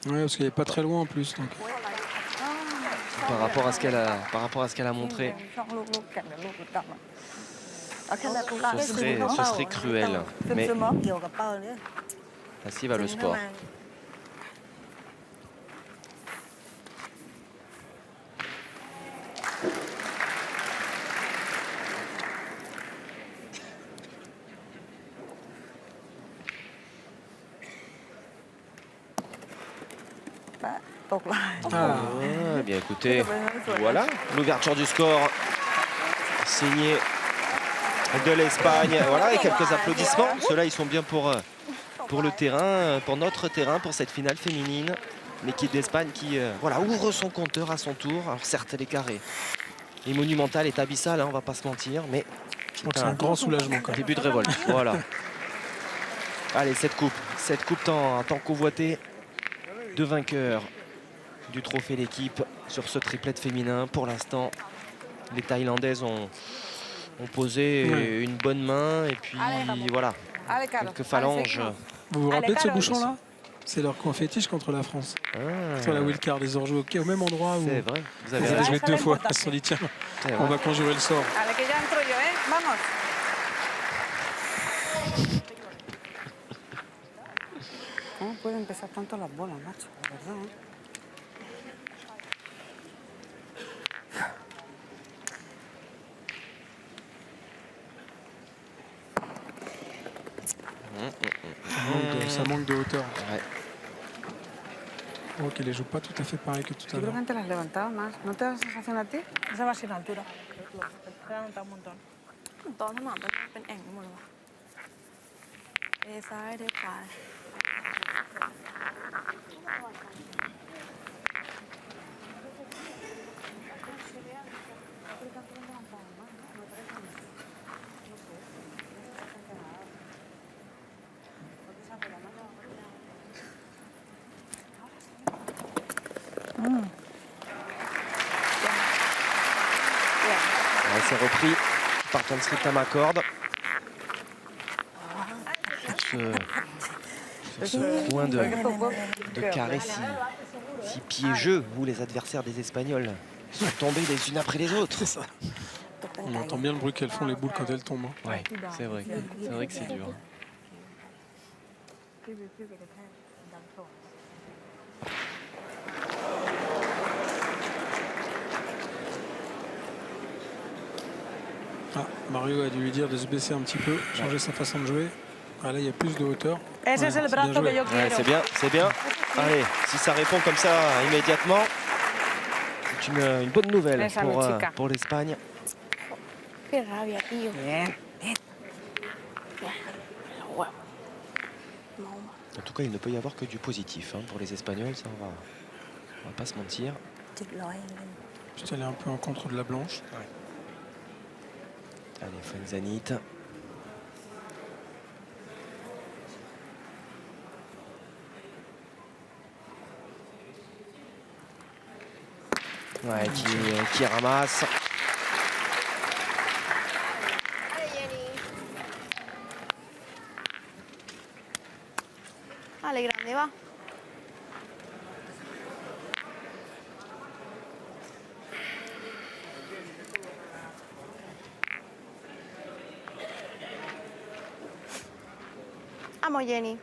S3: Ouais, parce qu'elle n'est pas très loin en plus. Donc.
S2: par rapport à ce qu'elle a montré,
S5: ช่องลูกแข่งกับลูกกลับมาเอาแค่แบบลูก
S2: ce serait cruel. Mais
S5: ซึมๆเหรอ
S6: เกี่ยวกับเป้าเนี่ย
S2: ainsi va le sport. Ah, bien écoutez, voilà l'ouverture du score signée de l'Espagne. Voilà, et quelques applaudissements. Ceux-là, ils sont bien pour le terrain, pour notre terrain, pour cette finale féminine. L'équipe d'Espagne qui voilà, ouvre son compteur à son tour. Alors certes, l'écart est monumental, est abyssal, hein, on va pas se mentir, mais
S3: Je crois que c'est un grand soulagement quand même.
S2: début de révolte. Voilà. Allez, cette coupe tant convoitée. Deux vainqueurs du trophée d'équipe sur ce triplet féminin. Pour l'instant, les Thaïlandaises ont posé
S3: Ouais.
S2: une bonne main et puis voilà,
S8: Allez, Carlos.
S2: quelques phalanges.
S3: Vous vous rappelez de ce
S8: Allez, Carlos.
S3: bouchon-là? C'est leur coin fétiche contre la France.
S2: Ah,
S3: Sur la wildcard, ils ont joué au même endroit où
S2: c'est vrai, vous avez
S3: ils avaient
S2: raison.
S3: joué 2 fois. Ils se sont dit, tiens,
S2: C'est
S3: on
S2: vrai.
S3: va conjurer le sort.
S8: Allez, que ya entro yo, ¿eh? Vamos. pueden pesar tanto las bolas, macho, de verdad, ¿eh?
S3: Ça manque de hauteur.
S2: Ouais.
S3: Oh, qu'il les joue pas tout à fait pareil que tout à
S8: Yo creo
S3: l'heure.
S8: que antes las levantaba más. ¿No te da la sensación a ti?
S5: Esa va sin altura. Levanta un montón.
S6: ตอนสนามเป็นแอ่งหมดเลยวะเทซ้ายเทขวา
S2: Ouais, c'est repris par John Street Tamakord. Sur ce point de carré si piégeux où les adversaires des Espagnols sont tombés les unes après les autres.
S3: C'est ça. On entend bien le bruit qu'elles font les boules quand elles tombent. Hein.
S2: Ouais, c'est vrai. C'est vrai que c'est dur.
S3: Ah, Mario a dû lui dire de se baisser un petit peu, changer sa façon de jouer. Ah, là, il y a plus de hauteur.
S5: Ese es el
S3: bien
S5: brazo que
S3: joué.
S5: yo
S2: Ouais,
S5: quiero.
S2: c'est bien, c'est bien. Allez, si ça répond comme ça immédiatement, c'est une bonne nouvelle
S8: Esa chica.
S2: pour l'Espagne.
S9: Qué rabia, tío.
S8: Bien.
S2: En tout cas, il ne peut y avoir que du positif hein, pour les Espagnols, ça on va pas se mentir.
S5: 700
S3: Juste aller un peu en contre de la blanche.
S2: Allez, Fanzanit. Ouais, qui ramasse.
S9: Dale, grande, va. Vamos, Jenny.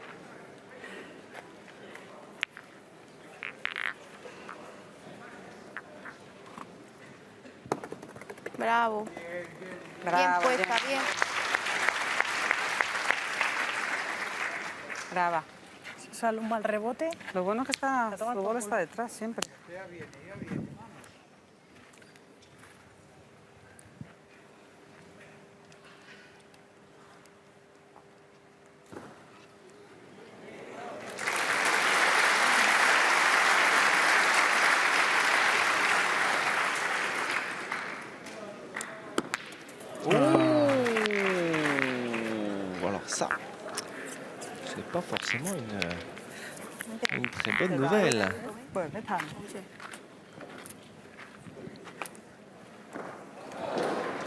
S9: Bravo. Bien
S8: Brava,
S9: puesta,
S8: bien.
S9: bien.
S8: Brava.
S5: Sale un mal rebote.
S8: Lo bueno es que está,
S5: Te toma
S8: su
S5: por
S8: bola
S5: culo.
S8: está detrás siempre.
S2: Alors ça, c'est pas forcément une très bonne nouvelle.
S5: เปิดไม่ทัน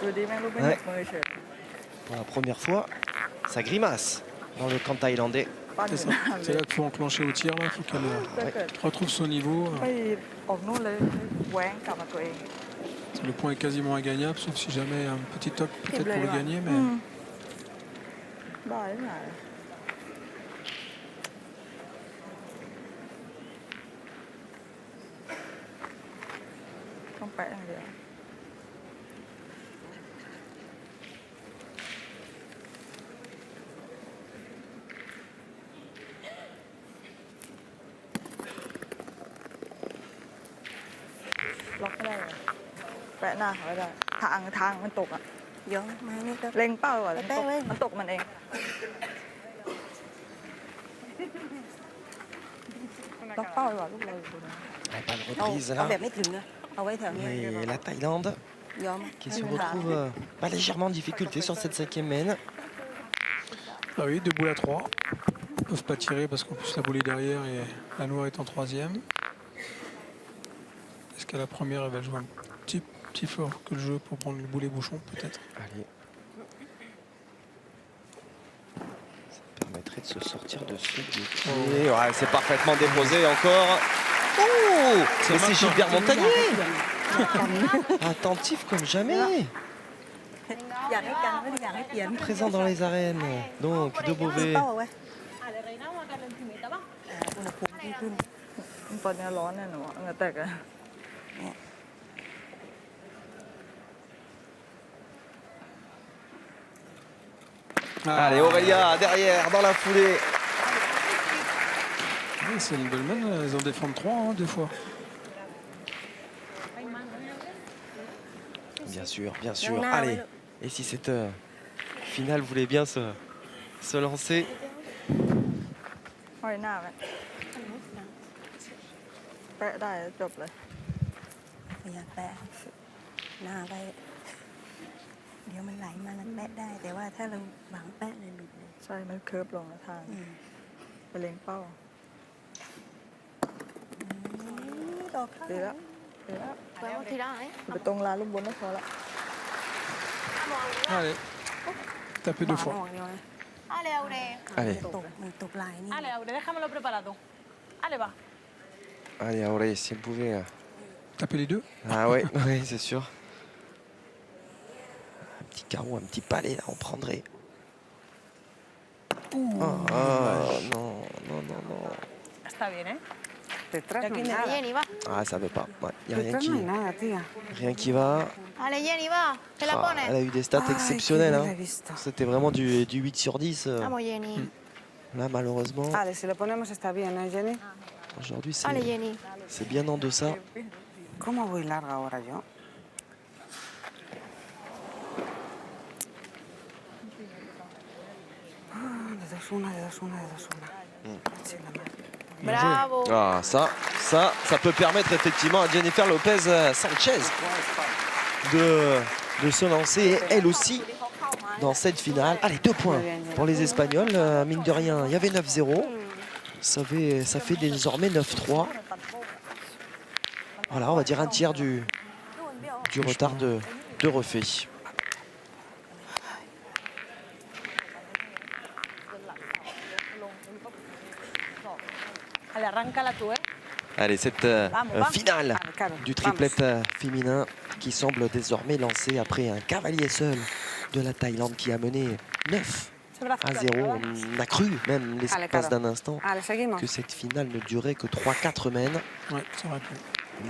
S5: ดูดีแม่งลูกไม่หนักมือเฉย
S2: Pour la première fois, ça grimace dans le camp thaïlandais.
S5: ปั้นอ
S3: C'est
S5: ยู่
S3: ça.
S5: นานเล
S3: C'est
S5: ย
S3: là qu'il faut enclencher au tir. Il faut qu'elle
S5: ถ้าเกิด
S3: retrouve son niveau.
S5: ไม่ออกนู่นเลยแหวงกลับมาตัวเอง
S3: Le point est quasiment ingagable, sauf si jamais un petit toc peut-être pour le gagner.
S5: อื
S3: Mais
S5: มได้ไหมต้องแปะอย่างเดียว ล็อกไม่ได้เลยแปะหน้าเขาไม่ได้ ทางมันตกอ่ะ
S6: เดี๋ยวมานี่ก็
S5: เล็งเป้าก่อน
S6: แป้งเลย
S5: มันตกมันเอง ล็อกเป้าดีกว่าลูกเราอยู่นะ
S2: Ah, pas de
S6: เอา
S2: reprise
S6: เอา
S2: là.
S6: แบบไม่ถึงนะเอาไว้แถวนี้
S2: Et la Thaïlande
S6: ยอม
S2: qui se retrouve pas légèrement en difficulté sur cette 5e main.
S3: ah oui, deux boules à 3. Ils ne peuvent pas tirer parce qu'en plus la boule est derrière et la noire est en 3e. Est-ce qu'à la première, elle va jouer un petit fort que le jeu pour prendre le boulet bouchon peut-être?
S2: Allez. Ça permettrait de se sortir de ce défi. Ouais, c'est parfaitement déposé encore. Oh, mais c'est
S3: maintenant.
S2: Gilbert Montagnier. Attentif comme jamais.
S6: อยากให้กันไม่ได้อยากให้เปลี่ยน
S2: Présent dans les arènes. Donc, de Beauvais.
S6: เป้าเอาไว้
S5: ดีขึ้นตอนนี้ร้อนแน่หนูเหงื่อแตกอะ
S2: Allez, Aurélia derrière, dans la foulée.
S3: Oui, c'est une belle main, elles en défendent 3 des fois.
S2: Bien sûr, bien sûr. Allez, et si cette finale voulait bien se lancer.
S5: ห้อยหน้าไว้แปะได้จบเลย
S8: อย่าแปะหน้าไปเดี๋ยวมันไหลมาแล้วแปะได้ แต่ว่าถ้าเราหวังแปะเลยหลุดเลย
S5: ใช่มันเคิร์ฟลงทางไปเล็งเป้า
S8: ดอกข้าง
S5: ดีแล้วดีแล้ว
S9: Podemos tirar, ¿eh?
S5: ไปตรงลานลูกบนก็พอละ
S3: Allez, tapez 2 fois.
S9: Dale, Aure.
S2: Allez,
S8: ตกมันตกลายนี่
S6: Ale, Aure, déjamelo preparado. Ale, va.
S2: allez, Auré, si elle pouvait.
S3: Tapez les deux.
S2: Ah ouais, ouais, c'est sûr. Un petit carreau, un petit palais là, on prendrait. Oh, non, non, non, non.
S6: Está bien, ¿eh?
S8: Detrás no hay
S6: Aquí
S8: nada.
S9: Jenny, va.
S2: Ah, ça veut pas. Ouais, y a
S8: Detrás no hay nada, tía.
S2: rien qui va.
S9: Dale, Jenny, va. Te la
S2: Ah, elle
S9: pones.
S2: a eu des stats
S8: Ay,
S2: exceptionnelles.
S8: que no la
S2: Hein.
S8: he visto.
S2: C'était vraiment du 8 sur 10.
S9: Vamos, Jenny.
S2: Là, malheureusement,
S8: Vale, si lo ponemos está bien, ¿eh, Jenny?
S2: aujourd'hui,
S9: Dale, Jenny.
S2: c'est bien en deçà.
S8: ¿Cómo voy larga ahora yo? De 2-1, de 2-1, de 2-1. Sí, la madre.
S9: Bravo.
S2: Ah, ça peut permettre effectivement à Jennifer Lopez Sanchez de se lancer, elle aussi, dans cette finale. Allez, 2 points pour les Espagnols. Mine de rien, il y avait 9-0. Ça fait désormais 9-3. Voilà, on va dire un tiers du retard de refait.
S6: Ale, arráncala tú, ¿eh?
S2: Allez, cette finale du triplette féminin qui semble désormais lancée après un cavalier seul de la Thaïlande qui a mené 9-0. On a cru, même l'espace d'un instant,
S8: Vale, seguimos.
S2: que cette finale ne durait que 3-4 mènes.
S3: Ouais, ça aurait pu.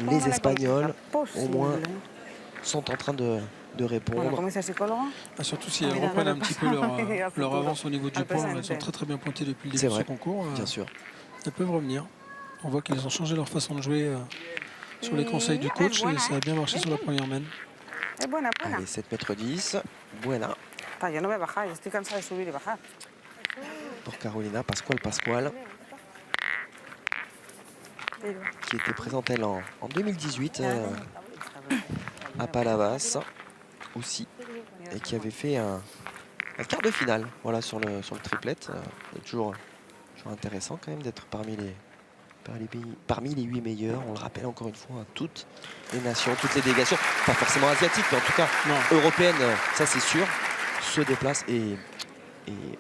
S2: Les Espagnols, au
S8: Posible.
S2: moins, sont en train de
S8: Bueno,
S2: répondre.
S8: como dice el psicólogo,
S3: Ah, surtout si elles
S8: Mira,
S3: reprennent
S8: no
S3: un
S8: le
S3: petit
S8: pasa.
S3: peu
S8: Y al
S3: leur
S8: futuro.
S3: avance au niveau du
S8: Al
S3: point. Elles
S8: presente.
S3: sont très bien pointées depuis le
S2: C'est
S3: début de ce
S2: vrai,
S3: concours.
S2: bien sûr.
S3: Elles peuvent revenir. On voit qu'ils ont changé leur façon de jouer sur les conseils du coach et ça a bien marché sur la première main.
S8: es buena, buena.
S2: Allez, 7,10 m. Buena
S8: Ta, yo no voy a bajar, yo estoy cansada de subir y bajar.
S2: pour Carolina Pascual, qui était présente elle en 2018 à Palavas aussi, et qui avait fait un quart de finale, voilà, sur le triplette. C'est toujours intéressant quand même d'être parmi les 8 meilleurs. On le rappelle encore une fois, toutes les nations, toutes les délégations, pas forcément asiatiques, mais en tout cas
S3: Non.
S2: européennes, ça c'est sûr, se déplacent, et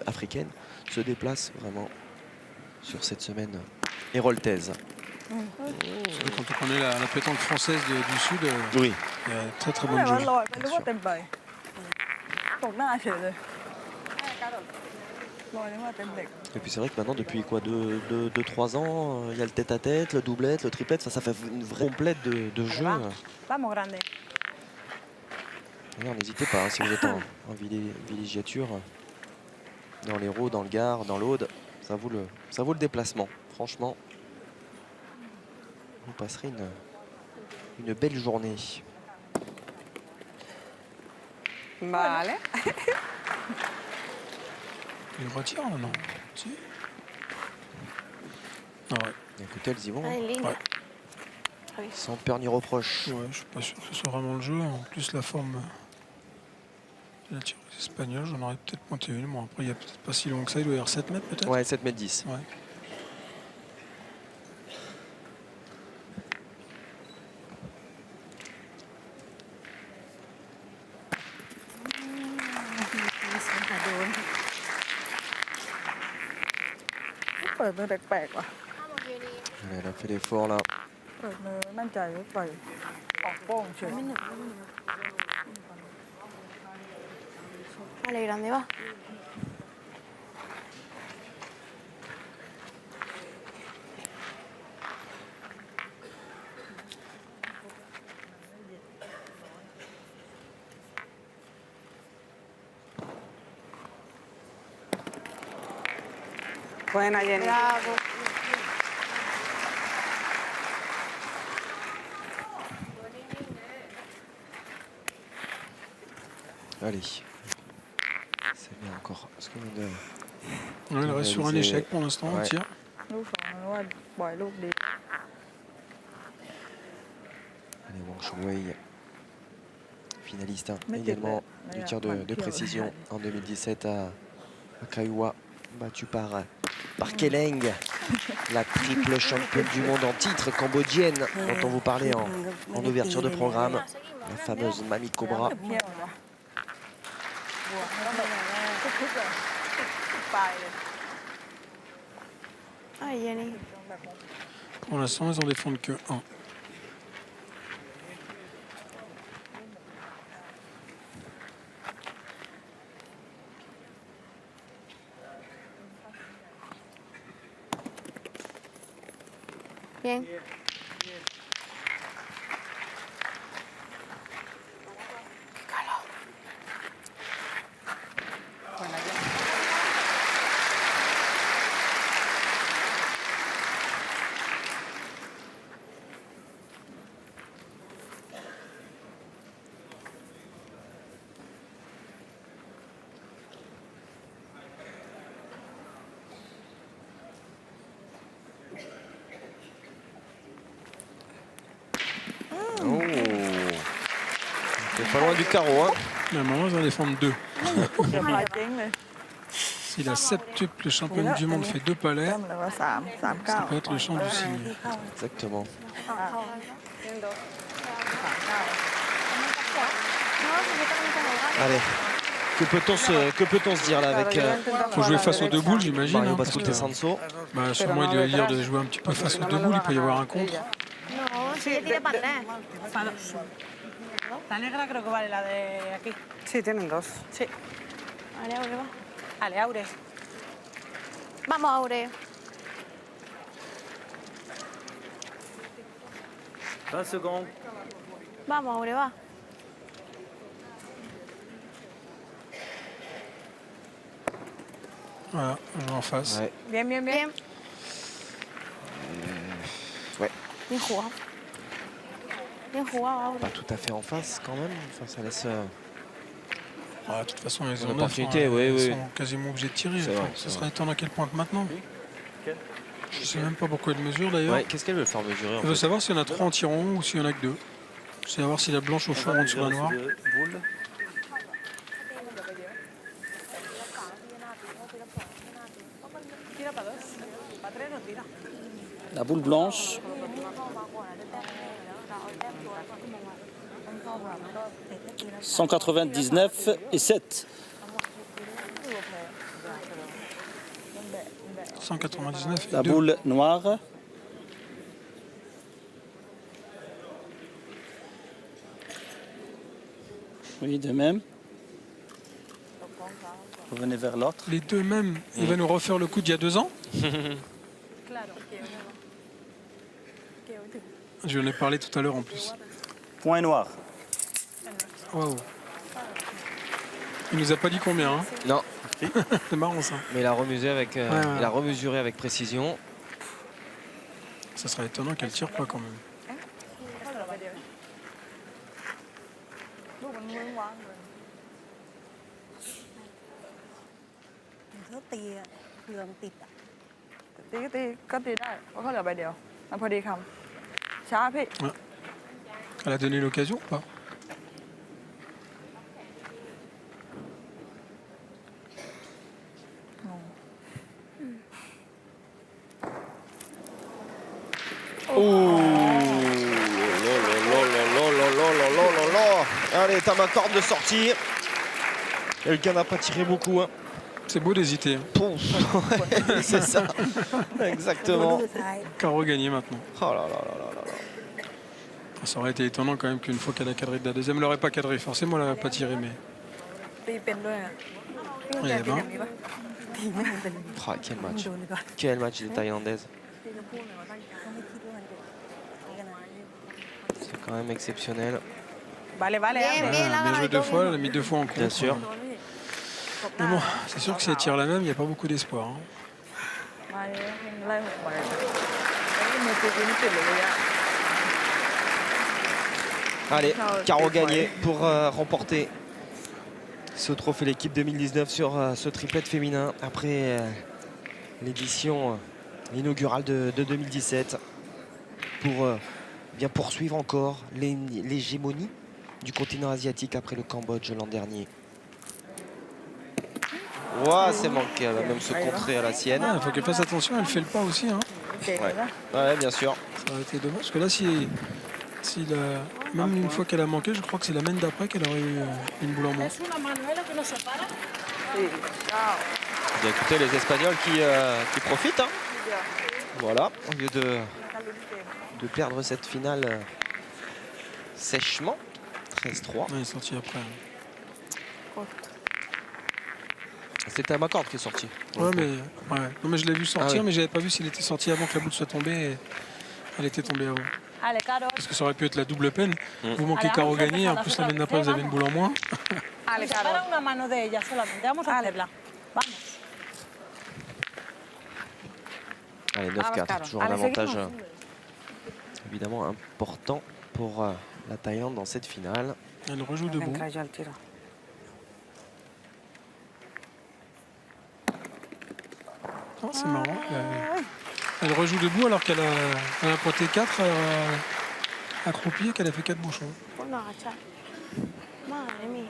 S2: africaines se déplacent vraiment sur cette semaine héroltaise.
S3: Surtout quand on connaît la pétanque française du Sud,
S2: Oui.
S3: il y a très très
S5: ไม่
S3: bonne
S5: ว่า
S3: jeu.
S5: ลอยไปหรือว่าเต็มใบตกหน้าเฉยเลยลอยนึกว่าเต็มเหล็ก
S2: Et puis c'est vrai que maintenant, depuis quoi, 2-3 ans, il y a le tête-à-tête, le doublette, le triplette, ça fait une vraie complète de jeu.
S6: Vamos, grande.
S2: D'ailleurs, n'hésitez pas, hein, si vous êtes en villégiature, dans l'Hérault, dans le Gard, dans l'Aude, ça vaut le déplacement. Franchement, vous passerez une belle journée.
S8: Vale.
S3: Il retire ou non? Si. Ah ouais.
S2: Écoutez, elles y vont, hein,
S9: Allez, ligne.
S3: Ouais.
S2: sans peur ni reproche.
S3: Ouais, je suis pas sûr que ce soit vraiment le jeu. En plus, la forme de la tireuse espagnole, j'en aurais peut-être pointé une. Bon, après, il n'y a peut-être pas si long que ça. Il doit y avoir 7 mètres peut-être.
S2: Ouais, 7,10 m.
S3: Ouais.
S5: เปิดมือแปลกๆว่ะ
S9: Vamos, Jenny.
S2: Elle a fait l'effort là.
S5: เปิดมือมั่นใจว่าปล่อยออกโป้งเฉย
S9: Dale, grande, va.
S5: Buena, Jenny.
S9: Bravo.
S2: Allez. C'est bien encore. Est-ce qu'on a de...
S3: Ouais, il reste sur un
S2: réaliser-
S3: échec pour l'instant, on
S2: Ouais.
S3: tire.
S5: ลูกสองว่าปล่อยลูกดี
S2: Allez, Wang Shuwei, finaliste hein,
S5: Mais
S2: également
S5: t'es-
S2: du tir de précision en 2017 à Kaiwa, battu par Keleng, la triple championne du monde en titre cambodgienne dont on vous parlait en ouverture de programme, la fameuse Mami Cobra.
S5: เที่ยวเหรอบัวต้องแบบทุกๆเลยปลายเลย
S9: Ay, Jenny.
S3: Pour l'instant, ils en défendent que 1.
S9: Bien.
S2: Oh, c'est pas loin du carreau. Hein.
S3: Normalement, ils en défendent 2.
S5: เดี๋ยวพลายเจ๊งเลย
S3: Si la septuple championne du monde fait 2 palais,
S5: เริ่มเลยว่า3
S3: ça peut être le champ du signe.
S2: Exactement. Allez, que peut-on se dire là avec
S3: Faut jouer face aux 2 boules, j'imagine.
S2: Mario
S3: hein, parce
S2: Bascoute
S3: que,
S2: et Sanso?
S3: bah, sûrement, il doit dire de jouer un petit peu face aux 2 boules. Il peut y avoir un contre.
S9: No, si ella tira para atrás.
S5: La negra creo que vale la de aquí. Sí, tienen dos. Sí.
S9: Vale, Aure, va.
S5: Vale, Aure.
S9: Vamos, Aure.
S7: 20 secondes.
S9: Vamos, Aure, va.
S3: Voilà, on joue en face.
S2: Ouais.
S5: Bien, bien, bien.
S9: Bien.
S2: Ouais.
S9: Bien jugado. Bien jugado, Aure.
S2: Pas tout à fait en face quand même. Enfin, ça laisse.
S3: Ah, de toute façon, ils
S2: Une
S3: ont 9.
S2: opportunité, oui,
S3: Ils
S2: oui.
S3: sont quasiment obligés de tirer.
S2: C'est vrai,
S3: Enfin,
S2: c'est
S3: ce
S2: vrai.
S3: serait étonnant à quel point que maintenant. Je sais même pas pourquoi ils mesurent d'ailleurs.
S2: Ouais, qu'est-ce qu'elle veut faire mesurer en
S3: Il veut
S2: fait?
S3: savoir s'il y en a 3 en tirant ou s'il y en a que 2. C'est savoir si la blanche au fond en dessous de la noire.
S7: Boule.
S5: Tira para dos. Para tres no tira.
S7: La boule blanche. 199 et 7.
S3: 199 et
S7: La
S3: 2.
S7: boule noire. Oui, de même. Revenez vers l'autre.
S3: Les deux mêmes, il va nous refaire le coup d'il y a 2 ans. Je en ai parlé tout à l'heure en plus.
S7: Point noir.
S3: Waouh. Il nous a pas dit combien, hein.
S2: Non,
S3: C'est marrant ça.
S2: mais il a remesuré avec,
S3: ouais.
S2: il a remesuré avec précision.
S3: Ça serait étonnant qu'elle tire pas quand même.
S5: ลูกมันมือวางเลย
S8: เขาตีอะเรืองติดอะ
S5: ตีก็ตีก็ตีได้เพราะเขาเหลือใบเดียวมันพอดีคำช้าพี่
S3: Elle a donné l'occasion ou pas?
S2: Allez, Tamakord de sortie. Quelqu'un n'a pas tiré beaucoup. Hein.
S3: C'est beau d'hésiter. Hein.
S2: Pouf. Ouais, c'est ça. Exactement.
S8: ลูกสุดท้าย
S3: Caro gagné maintenant.
S2: Oh là là là là là là.
S3: Ça aurait été étonnant quand même qu'une fois qu'elle a cadré de la deuxième, elle n'aurait pas cadré. Forcément, elle n'aurait pas tiré, mais.
S5: ตีเป็นด้วยนะพี่กุญแจ
S3: Ouais,
S5: ตี
S3: ben.
S5: อย่างนี้ปะ
S8: ตีไม่มันเป็น
S2: Oh, quel
S8: มัน
S2: match.
S8: โดนไปก่อน
S2: Quel match des Thaïlandaises.
S5: ตีจะพูดเลยว่าตั้งใจ
S8: เขาไม่คิดว่ามันจะตีกันอะไร
S2: C'est quand même exceptionnel.
S5: บาเลยบาเลย
S9: Bien,
S3: Voilà,
S9: bien,
S3: elle a bien
S9: là,
S3: joué
S9: dans
S3: 2
S9: les
S3: fois, elle a mis 2 fois en contre.
S2: Bien sûr.
S5: โดนพี่ตบห
S3: Mais
S5: น้า
S3: bon, c'est sûr que si elle tire la même, il n'y a pas beaucoup d'espoir. Hein.
S5: มา ไล่หกไปแล้วมือปืนติดเลยเลยอ่ะ
S2: Allez,
S5: Ciao,
S2: carreau
S5: c'est
S2: gagné
S5: vrai.
S2: pour remporter ce trophée l'équipe 2019 sur ce triplette féminin après l'édition inaugurale de 2017 pour bien poursuivre encore l'hégémonie du continent asiatique après le Cambodge l'an dernier. Ouah, c'est manqué, elle va même se contrer à la sienne.
S3: Il faut qu'elle fasse attention, elle fait le pas aussi. Hein.
S5: เก่งเลยนะ
S2: Ouais, bien sûr.
S3: Ça aurait été dommage, parce que là, même une fois qu'elle a manqué, je crois que c'est la semaine d'après qu'elle aurait eu une boule en moins.
S5: 4 9
S2: Bien, écoutez, les Espagnols qui profitent. Hein. Voilà, au lieu de perdre cette finale sèchement. 13-3.
S3: Ouais, il est sorti après.
S2: C'était Amakord qui est sorti.
S3: Ouais, mais, Non, mais je l'ai vu sortir,
S2: Ah oui.
S3: mais j'avais pas vu s'il était sorti avant que la boule soit tombée. Et elle était tombée avant. Parce que ça aurait pu être la double peine. Vous manquez carreau gagné, en plus la semaine d'après vous avez une boule en moins.
S5: Ale, Caro.
S8: una mano de ella solamente. Vamos a hacerla. Vamos.
S2: Allez, 9-4, toujours un avantage évidemment important pour la Thaïlande dans cette finale.
S3: Elle rejoue debout. Oh, c'est marrant. Elle rejoue debout alors qu'elle a pointé 4 accroupie et qu'elle a fait 4 bouchons.
S9: Vos no agachar. Madre mía.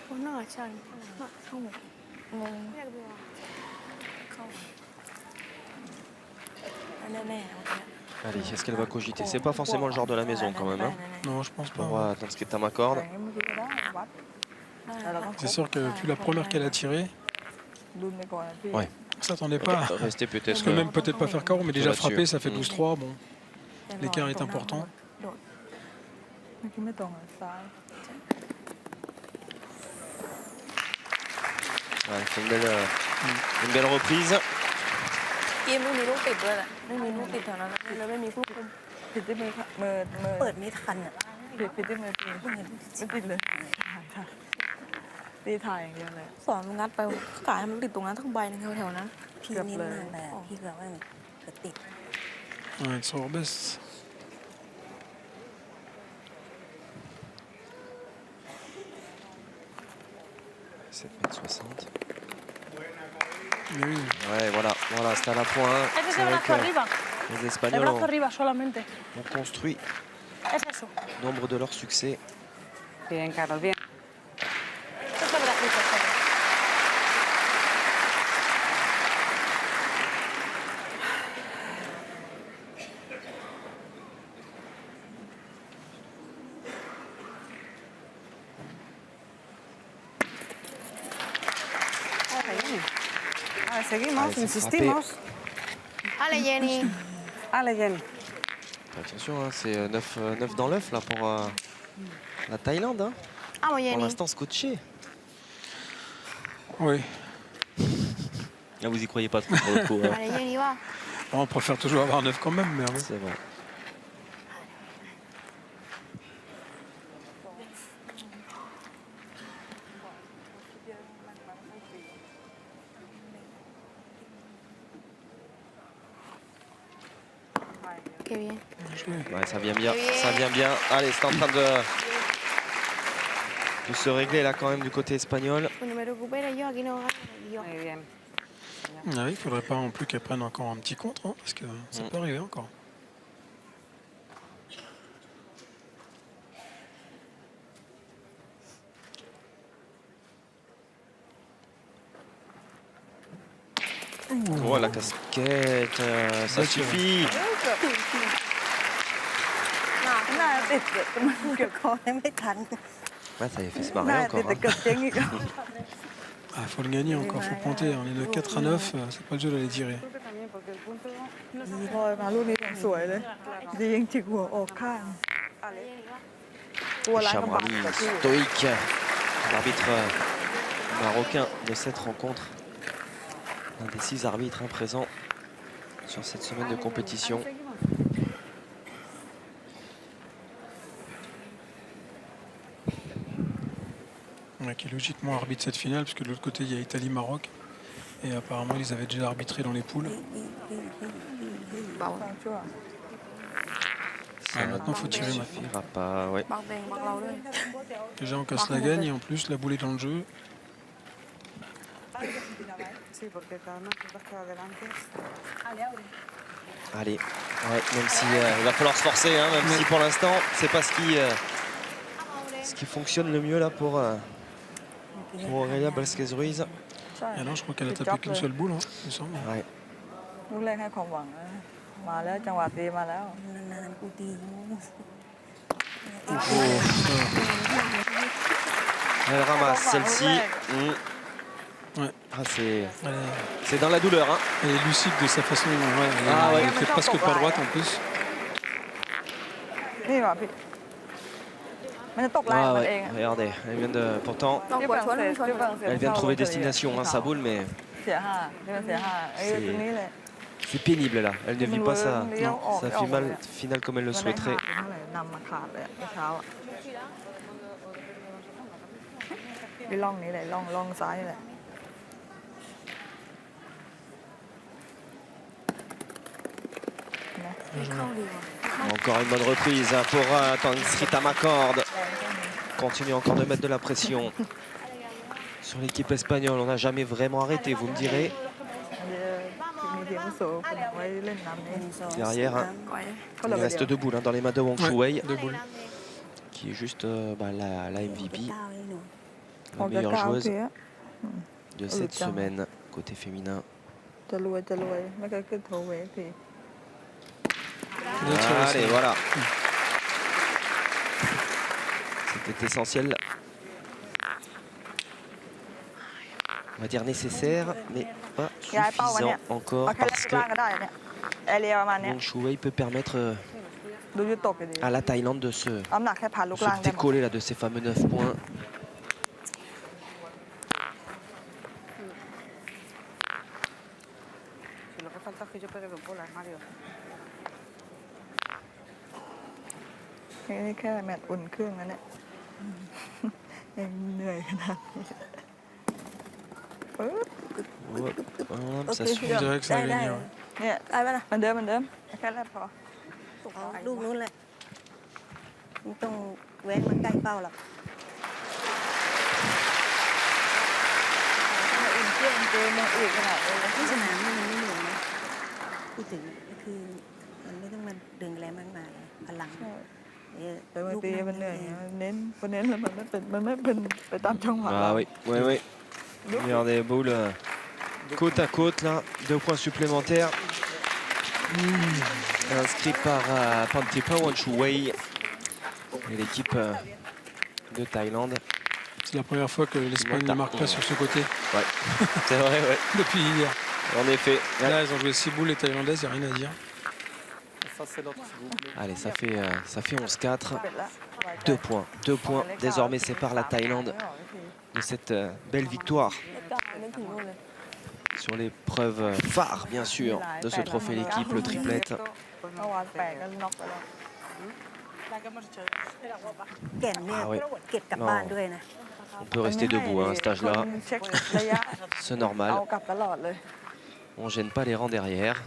S9: Vos no agachar. Mira que bien.
S8: แน่ๆ
S2: Allez, est-ce qu'elle va cogiter? C'est pas forcément le genre de la maison quand même. Hein,
S3: Non, je pense pas.
S2: pour Donskrit Amakord.
S5: อย่างนี้เมื่อกี้ก็ได้วัดแต่เราต้อง
S3: C'est sûr que depuis la première qu'elle a tiré,
S5: ดุนไปก่อนนะพี่
S2: Ouais.
S3: on s'attendait pas.
S2: Rester peut-être.
S3: Parce que même peut-être pas faire carreau, mais déjà
S2: Là-dessus.
S3: frapper, ça fait 12-3. Bon, l'écart est important.
S5: เมื่อกี้ไม่ตรงอ่ะซ้าย
S2: Ouais, c'est une belle reprise.
S6: เกมไม่มีลูกติดด้วยแหละไม่มีลูกติดแถวนั้นนะแล้วไม่มีลูกคุม
S5: ผิดที่มือมือ
S8: เปิดไม่ทันอ่ะ
S5: ผิดที่มือตีไม่ติดเลยตีถ่ายอย่างเดียวเลย
S6: สอนงัดไปกะให้มันติดตรงนั้นทั้งใบนึงแถวๆนั้น
S8: พี่นิ่มมากเลยอะพี่เกือบว่าเกิดติด
S3: Ouais, elle se rebaisse. Oui.
S2: Ouais, voilà, c'est à la point.
S8: Ese es
S2: C'est
S8: el
S2: vrai
S8: brazo
S2: que
S8: arriba.
S2: les
S8: El
S2: Espagnols
S8: brazo arriba solamente.
S2: ont construit
S8: Es eso.
S2: nombre de leurs succès.
S8: Bien, Carlos, bien. Ese bracito, solo.
S5: Seguimos,
S2: c'est
S5: insistimos.
S9: Ale, Jenny.
S5: Allez, Jenny.
S2: Attention, hein, c'est 9 dans l'œuf là pour la Thaïlande. Hein.
S9: Vamos,
S2: Pour
S9: Jenny.
S2: l'instant scotché.
S3: Oui.
S2: Là, vous y croyez pas trop pour le coup. Hein.
S9: Allez, Jenny, va.
S3: Bon, on préfère toujours avoir 9 quand même, mais bon.
S2: C'est vrai.
S9: Qué bien.
S2: Ouais, ça vient bien, ça vient bien. Allez, c'est en train de se régler là quand même du côté espagnol.
S9: Cuando me recupere yo, aquí no gano yo.
S3: Ah oui, il faudrait pas non plus qu'elle prenne encore un petit contre, hein, parce que ça peut arriver encore.
S2: Oh la casquette, ça suffit.
S5: หน้าติดมันเกือบ
S8: ขอให้ไม่ทัน
S2: Ouais, ça y est, fait se
S5: หน้า
S2: marrer
S5: ติด
S2: encore.
S5: แต่
S2: Hein.
S5: เกือบเจ๊งอีก
S3: Ah, faut le gagner encore, faut pointer. On est de 4 à 9, c'est pas le jeu d'aller tirer.
S5: พอมาลูกนี้สวยเลยจะยิงจิกหัวออกข้าง ตัวร้ายลำบาก
S2: Chamrani
S5: แต่พี่
S2: stoïque, l'arbitre marocain de cette rencontre. Un des 6 arbitres présents sur cette semaine de compétition.
S3: Ouais, qui est logiquement arbitre cette finale, parce que de l'autre côté, il y a Italie-Maroc. Et apparemment, ils avaient déjà arbitré dans les poules.
S5: เบาชั่ว
S3: Ah, maintenant, il faut tirer
S2: Ça
S3: maintenant.
S2: suffira pas, ouais.
S6: บักแดงบักเราด้วย
S3: Déjà, on casse la gagne et en plus, la boule est dans le jeu.
S2: Allez, ouais, même si il va falloir se forcer, hein, même si pour l'instant, c'est pas ce qui fonctionne le mieux là pour Aurélia Vasquez-Ruiz.
S5: ใช่
S3: Et alors, je crois qu'elle a tapé qu'une seule boule, hein, il me semble.
S2: Ouais.
S5: ลูกแรกให้ความหวังนะมาแล้วจังหวะตีมาแล้ว
S8: นานๆกูตี
S2: Elle ramasse celle-ci.
S3: Ouais.
S2: Ah,
S3: Elle
S2: c'est dans la douleur. Hein.
S3: elle est lucide de sa façon. Ouais,
S2: Ah, ouais.
S3: elle fait presque pas droite en plus.
S5: นี่ว่ะพี่มันจะตกลาย
S2: Ah
S5: มันเอง
S2: ouais,
S5: อะ
S2: regardez, elle vient de, pourtant,
S6: ต้องกดชวนชวน
S2: elle vient de trouver destination, hein, sa boule, mais
S5: เสียห้าเสียห้าไอ้ตรงนี้เลย
S2: c'est pénible là. Elle ne vit pas sa
S5: Non.
S2: finale comme elle le
S5: มันได้
S2: souhaiterait.
S5: ขาดเท่าไหร่นำมาขาดเลยอะเมื่อเช้าอะไปล่องนี้เลยล่องซ้ายเลย
S6: เข้าดีกว่า
S2: Encore une bonne reprise hein, pour Tanguy Tamakord. Continue encore de mettre de la pression sur l'équipe espagnole. On n'a jamais vraiment arrêté, vous me direz.
S5: มีเทียมโซ่ไว้เล่นน้ำนี้
S2: Derrière, hein,
S6: ไว้
S5: เขา
S2: il
S5: เราไป
S2: reste
S5: เดียว
S2: deux boules hein, dans les mains de Wang
S3: Ouais,
S2: Shuwei,
S3: 2 boules.
S2: qui est juste la MVP,
S8: ก้าวเลยหนู
S5: ออ
S2: la
S5: กจาก
S2: meilleure
S5: ก้าว
S2: joueuse
S5: เสีย
S2: de cette semaine côté féminin.
S5: จะรวยไม่เคยขึ้นโทเวที
S3: Bien tiré,
S2: Allez,
S3: ça.
S2: voilà. C'était essentiel. On va dire nécessaire, mais pas
S5: ย้ายเป้าวันเนี้ย
S2: suffisant encore
S5: เอาแค่
S2: parce
S5: ล่าง
S2: que
S5: ก็ได้เนี่ยแอเรียประมาณเนี้ย
S2: Wang Shuwei peut permettre
S5: ดูยุตกอยู่ดี
S2: à la Thaïlande de se
S5: น้ำหนักแค่ผ่านลูกล่างได้หมด
S2: décoller là, de ces fameux 9 points.
S5: Lo que falta es que yo pegue dos bolas, Mario. นี่แค่แมตช์อุ่นเครื่องนะเนี่ยยังเหนื่อยขนาดนี้ปึ๊บ
S2: Hop, ça
S8: Ok,
S2: suit.
S3: On dirait que ça a
S8: ได้
S3: gagné. Ouais.
S5: เนี่ย
S8: ได้ปะล่ะ
S5: เหมือนเดิมแค่แรกพอ
S8: เอาลูกนู้นแหละไม่ต้องแว้นมันใกล้เป้าหรอก
S5: อุ่นเครื่องเกมยังอื่นขนาดนี้เลย
S8: ที่สนามนี่มันไม่เหนื่อยนะพูดถึงก็คือมันไม่ต้องมาดึงอะไรมากมายพลัง
S5: แต่บางทีมันเหนื่อยมันเน้นแล้วมันไม่เป็นไปตามจังหวะ
S2: Ah oui, oui, oui. Regardez les boules côte à côte là, 2 points supplémentaires. Inscrit par Pantepa Wanshuwei et l'équipe de Thaïlande.
S3: C'est la première fois que l'Espagne ne marque pas sur ce côté
S2: Ouais, c'est vrai, ouais.
S3: depuis hier.
S2: En effet.
S3: Là, ils ont joué 6 boules les Thaïlandaises, il n'y a rien à dire.
S7: Ça, c'est l'autre, s'il vous plaît.
S2: Allez, ça fait 11-4.
S5: เป็ดละ
S2: 2 points. 2 points désormais séparent la Thaïlande de cette belle victoire
S6: นึกถึงนู่นเลย
S2: sur l'épreuve phare, bien sûr, de ce trophée l'équipe, le triplette.
S5: เมื่อวานแปดก็น็อกไปแล้ว
S8: แก่นเนี่ย
S2: Ah ouais.
S8: เก็บกลับบ้านด้วยนะ
S2: On peut rester debout hein, à cet âge-là,
S5: คนเช็คระยะ
S2: c'est
S5: เอา
S2: normal.
S5: กลับตลอดเลย
S2: On gêne pas les rangs derrière.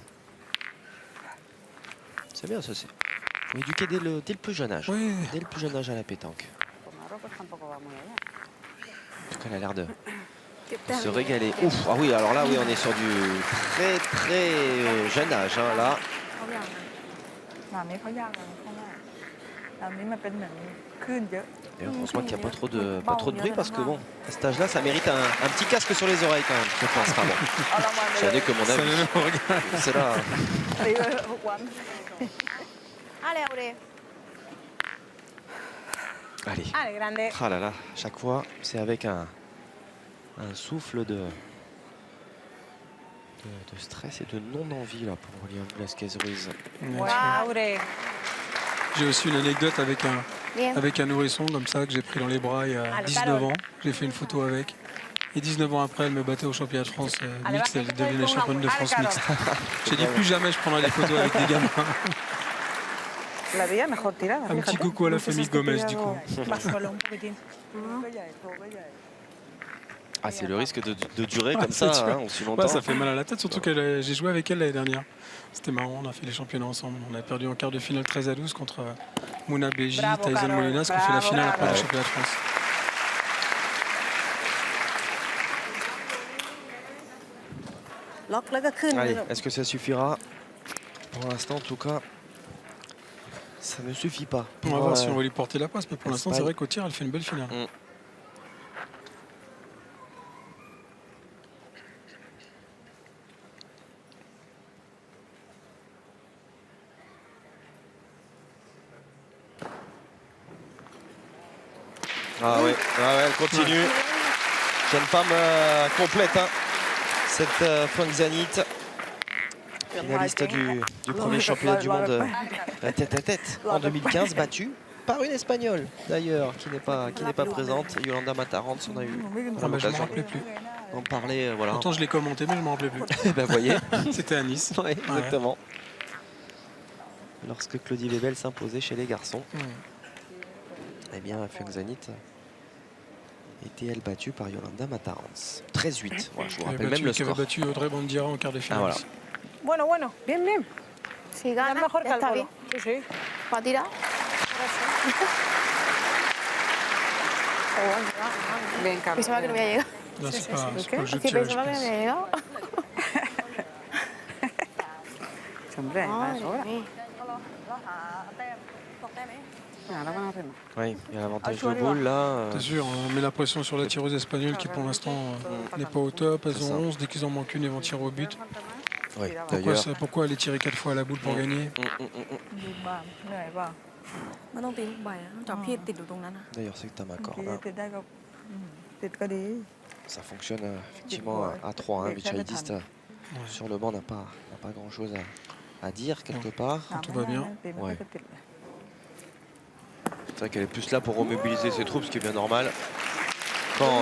S2: C'est bien ça, c'est. Éduqué dès le plus jeune âge.
S3: Oui,
S2: Dès le plus jeune âge à la pétanque. En tout cas, elle a l'air de
S6: เก็บแต้ม
S2: se régaler. Ouf, ah oui, alors là, oui, on est sur du très très jeune âge. Hein, là,
S6: เขาอย่างนั้น
S5: หนามนี้เขายากเลยข้างหน้าหนามนี้มันเป็นเหมือนคลื่นเยอะ
S2: d'ailleurs, heureusement qu'il n'y a pas trop de bruit parce que bon, à cet âge-là, ça mérite un petit casque sur les oreilles quand même, je pense. Pardon.
S5: เอารางวัลไปเล
S2: J'en
S5: ย
S2: ai que mon
S3: ça
S2: avis.
S3: ne me regarde.
S2: C'est là.
S5: ตีเลยทุกวัน
S9: อะไรเอาเลย
S2: Allez.
S9: อะไรกันเด็ก
S2: Ah là là, chaque fois, c'est avec un souffle de stress et de non-envie là pour William Vasquez-Ruiz.
S3: Bien
S9: ว้า
S3: sûr.
S9: วเลย
S3: J'ai aussi une anecdote avec
S9: เรียน
S3: un nourrisson comme ça que j'ai pris dans les bras il y a 19 ans. J'ai fait une photo avec. Et 19 ans après, elle me battait au championnat de France mixte. Elle devenait championne de France mixte. J'ai dit plus jamais je prendrai des photos avec des gamins.
S5: La vida mejor tirada.
S3: Un petit coucou à la famille Gomez du coup.
S5: ก็ใหญ่โตก็ใหญ่
S2: Ah, c'est le risque de durer comme
S3: C'est
S2: ça
S3: dur.
S2: hein, aussi longtemps.
S3: Ouais, ça fait mal à la tête, surtout que j'ai joué avec elle l'année dernière. C'était marrant, on a fait les championnats ensemble. On a perdu en quart de finale 13-12 contre Mouna Beji,
S5: Bravo,
S3: Tyson
S5: Carole.
S3: Molinas, qui ont fait la
S5: Bravo,
S3: finale après
S5: Carole.
S3: le championnat de France.
S8: Lock แล้วก็ขึ้น
S2: Allez, est-ce que ça suffira? Pour l'instant, en tout cas, ça ne suffit pas.
S3: On va voir si on va lui porter la passe, mais pour l'instant, c'est
S2: Espagne.
S3: vrai qu'au tir, elle fait une belle finale.
S2: Ah ouais, elle continue. Jeune femme complète, hein. Cette Fangzanit, finaliste du premier championnat du monde tête à tête en 2015, battue par une Espagnole d'ailleurs qui n'est pas présente, Yolanda Matarrans. On a eu
S3: Ah bah, je ne me
S2: l'occasion
S3: rappelais plus.
S2: d'en parler. Voilà.
S3: Pourtant, je l'ai commenté, mais je ne me rappelais plus.
S2: Eh ben, voyez,
S3: C'était à Nice.
S2: ouais, exactement. Lorsque Claudie Lebel s'imposait chez les garçons, eh bien Fangzanit était elle battue par Yolanda Matarans. 13-8. Voilà, je vous rappelle même le
S3: Qui avait
S2: score.
S3: battu Audrey Bandira en quart de finale.
S2: Ah, voilà.
S3: aussi.
S5: Bueno, bueno, bien, bien.
S9: Si
S5: Ya
S9: gana,
S5: mejor que
S9: ya
S5: el
S9: está
S5: polo.
S9: bien.
S5: Sí, sí.
S9: ¿Va a tirar?
S5: Bien, Carlos.
S9: Pensaba que no había llegado.
S3: Là, c'est pas le jeu de
S9: Que
S3: tirage, je
S9: pensaba que no
S3: pense.
S9: había llegado.
S5: Hombre,
S9: Madre
S5: eso.
S9: mía.
S2: Oui, il y a l'avantage de boule là.
S3: C'est sûr, on met la pression sur la tireuse espagnole qui pour l'instant n'est pas au top. Elles ont 11, dès qu'ils en manquent une, elles vont tirer au but.
S2: Oui,
S3: Pourquoi,
S2: d'ailleurs.
S3: pourquoi aller tirer 4 fois à la boule pour gagner?
S5: ดีบ้างเหนื่อยป่ะ
S6: มันต้องตีลูกใบอะจับพี่ติดอยู่ตรงนั้นอะ
S2: D'ailleurs, c'est que tu as ma
S5: บาง
S2: corde.
S5: ที
S2: hein.
S5: ติดได้ก็ติดก็ดี
S2: Ça fonctionne effectivement à 3. Hein. Vichaïdiste sur le banc n'a pas grand chose à dire quelque part.
S3: Tout va bien.
S5: ตีมันก็จะติดเลย
S2: C'est vrai qu'elle est plus là pour remobiliser ses troupes, ce qui est bien normal. Quand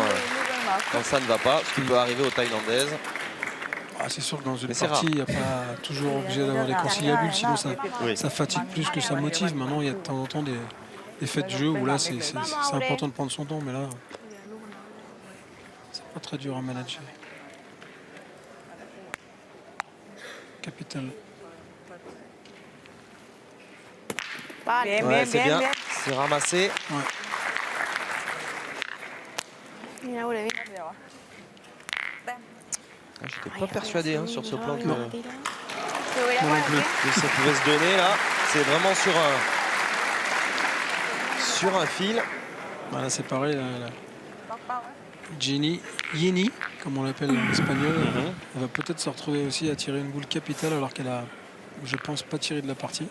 S2: ça ne va pas, ce qui peut arriver aux Thaïlandaises.
S3: Ah, c'est sûr que dans une
S2: Mais c'est
S3: partie, il n'y a pas toujours obligé d'avoir des conciliabules, sinon
S2: Oui.
S3: ça fatigue plus que ça motive. Maintenant, il y a de temps en temps des faits de jeu où là, c'est important de prendre son temps, mais là, c'est pas très dur à manager. Capital.
S9: Vale.
S5: Bien,
S2: Ouais,
S5: bien,
S2: c'est
S5: bien,
S2: bien.
S5: bien.
S2: C'est ramassé.
S9: Mira, huele bien.
S2: J'étais pas persuadé hein, sur ce plan que
S9: Se hubiera
S3: Moi non
S9: jugado
S3: plus.
S9: bien.
S2: ça pouvait se donner là. C'est vraiment sur un fil.
S3: Voilà, c'est pareil. Yeni, comme on l'appelle en espagnol, elle va peut-être se retrouver aussi à tirer une boule capitale alors qu'elle a, je pense, pas tiré de la partie.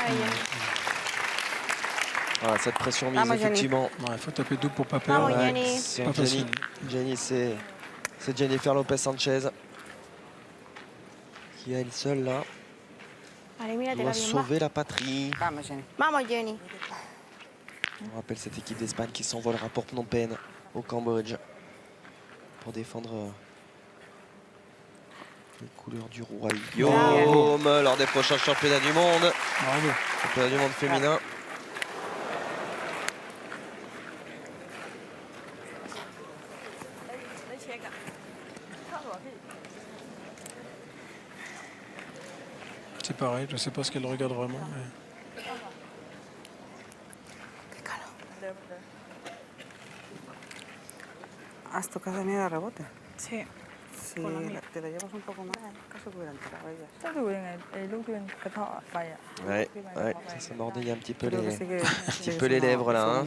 S9: Ahí ya.
S2: Voilà, cette pression mise
S5: Ah, moi, Jenny.
S2: effectivement.
S3: Il faut taper double pour pas
S9: Vamos,
S3: perdre.
S9: Jenny.
S2: Sur
S3: Pas
S2: Jenny.
S3: facile.
S2: Jenny, c'est Jennifer Lopez Sanchez qui est elle seule là
S9: Vale, míratela
S2: doit
S9: bien. Va.
S2: sauver la patrie.
S5: Vamos, Jenny.
S9: Vamos, Jenny.
S2: On rappelle cette équipe d'Espagne qui s'envolera pour Phnom Penh au Cambodge pour défendre les couleurs du royaume lors des prochains championnats du monde.
S3: Bravo.
S2: Championnat du monde féminin.
S3: C'est pareil, je ne sais pas ce qu'elle regarde vraiment. Mais...
S5: ¿Has tocado ni de rebote?
S6: Sí.
S5: Si te la llevas un poco más, caso que hubiera entrado ellas. ก็ดูยังไงไอ้ลูกที่มันกระเทาะไปอ่ะ
S2: Ouais, ouais, ça s'est mordillé un petit peu
S5: Creo que
S2: les,
S5: sí que
S2: un petit peu les lèvres là. Hein.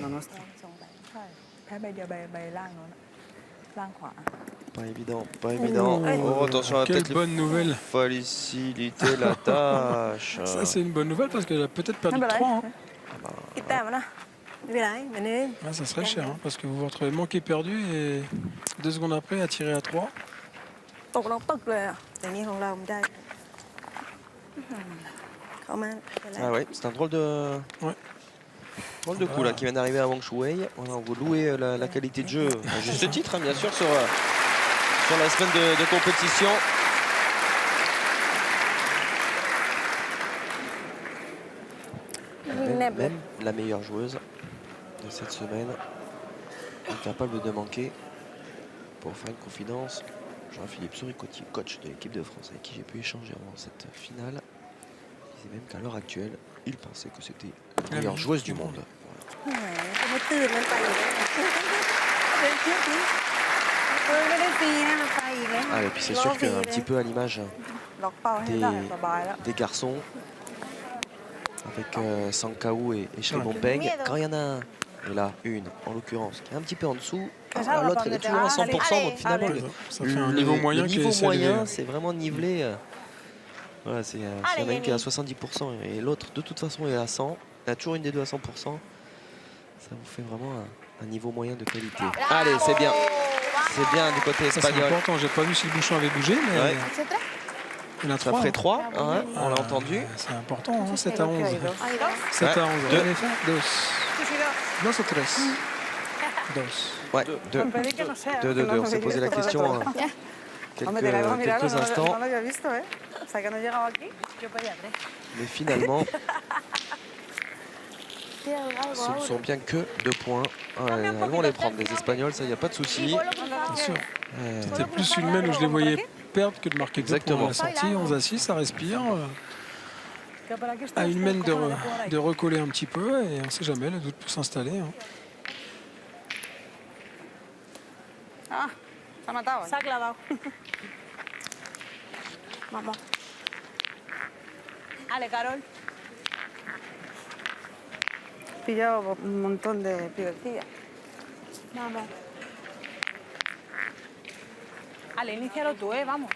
S5: ใช่แพ้ใบเดียวใบล่างโน้นอะล่างขวา
S2: Pas évident, pas évident. Oh, attention, elle va
S3: Quelle
S2: peut-être
S3: bonne nouvelle.
S2: faciliter la tâche.
S3: Ça, c'est une bonne nouvelle parce qu'elle a peut-être perdu
S5: ไม่เป็นไร
S3: 3. Hein.
S5: อีกแต้มอะนะ
S8: ไม่เป็นไรเหมือนเดิม
S3: Ah, ça serait cher hein, parce que vous vous retrouvez manqué perdu et 2 secondes après à tirer à 3.
S5: ตกลงตึกเลยอ่ะ
S8: แต่นี่ของเราไม่ได้เข้ามาเป็นไร
S2: Ah ouais, c'est un drôle de,
S3: Ouais.
S2: drôle de coup là qui vient d'arriver à Wang Shuwei. Voilà, on vous louez la qualité de jeu à juste titre, hein, bien sûr, sur la semaine de compétition. même la meilleure joueuse de cette semaine, incapable de manquer. Pour faire une confidence, Jean-Philippe Souricotti, coach de l'équipe de France avec qui j'ai pu échanger avant cette finale, disait même qu'à l'heure actuelle, il pensait que c'était la meilleure joueuse du monde. Voilà.
S8: ไม่ตื่นมันไปอีกแล้วเดินเที่ยวนี้ไม่ได้ฟรีนะมันไปอีกแล้ว
S2: Ah, et puis c'est sûr qu'un petit peu à l'image
S5: ล็อกเป้าให้ได้สบายแล้ว
S2: des garçons, avec Sankaou et Chebonpeng, quand il y en a un, et là une en l'occurrence, qui est un petit peu en dessous, l'autre elle est toujours à 100%, donc finalement
S3: Ça fait un niveau moyen qui
S2: niveau
S3: est salué.
S2: moyen, c'est vraiment nivelé. Voilà, s'il y en a une qui est à 70% et l'autre de toute façon est à 100, il y a toujours une des deux à 100%, ça vous fait vraiment un niveau moyen de qualité. Allez, c'est bien. C'est bien du côté
S3: Ça, c'est
S2: espagnol.
S3: important. J'ai pas vu si le bouchon avait bougé, mais
S2: Ouais.
S3: il y en a
S2: Ça
S3: 3.
S2: ferait 3, hein, on l'a entendu.
S3: C'est important, hein, 7 à 11. 7
S2: Ouais.
S3: à 11.
S2: Deux.
S3: Allez, fais. Dos. Dos ou tres? Dos.
S2: Ouais, 2. 2. On s'est posé la question quelques instants.
S5: No lo había visto, ¿eh? O sea, que no llegaba aquí. Yo pedía 3.
S2: Mais finalement,
S9: Tira algo
S2: ce ne
S9: ahora.
S2: sont bien que 2 points. Elles vont les prendre, les Espagnols, ça, il n'y a pas de souci.
S3: Bien sûr. C'était plus une main où je les voyais perdre que de marquer 2 points à la sortie. 11 à 6, ça respire. À une main de recoller un petit peu et on ne sait jamais, le doute peut s'installer. Hein.
S5: Ah, se ha matado.
S6: Se ha clavado.
S9: Vamos.
S6: Ale, Carol.
S5: Pillado un montón de pibecillas.
S9: Vamos.
S6: Ale, inícialo tú, vamos.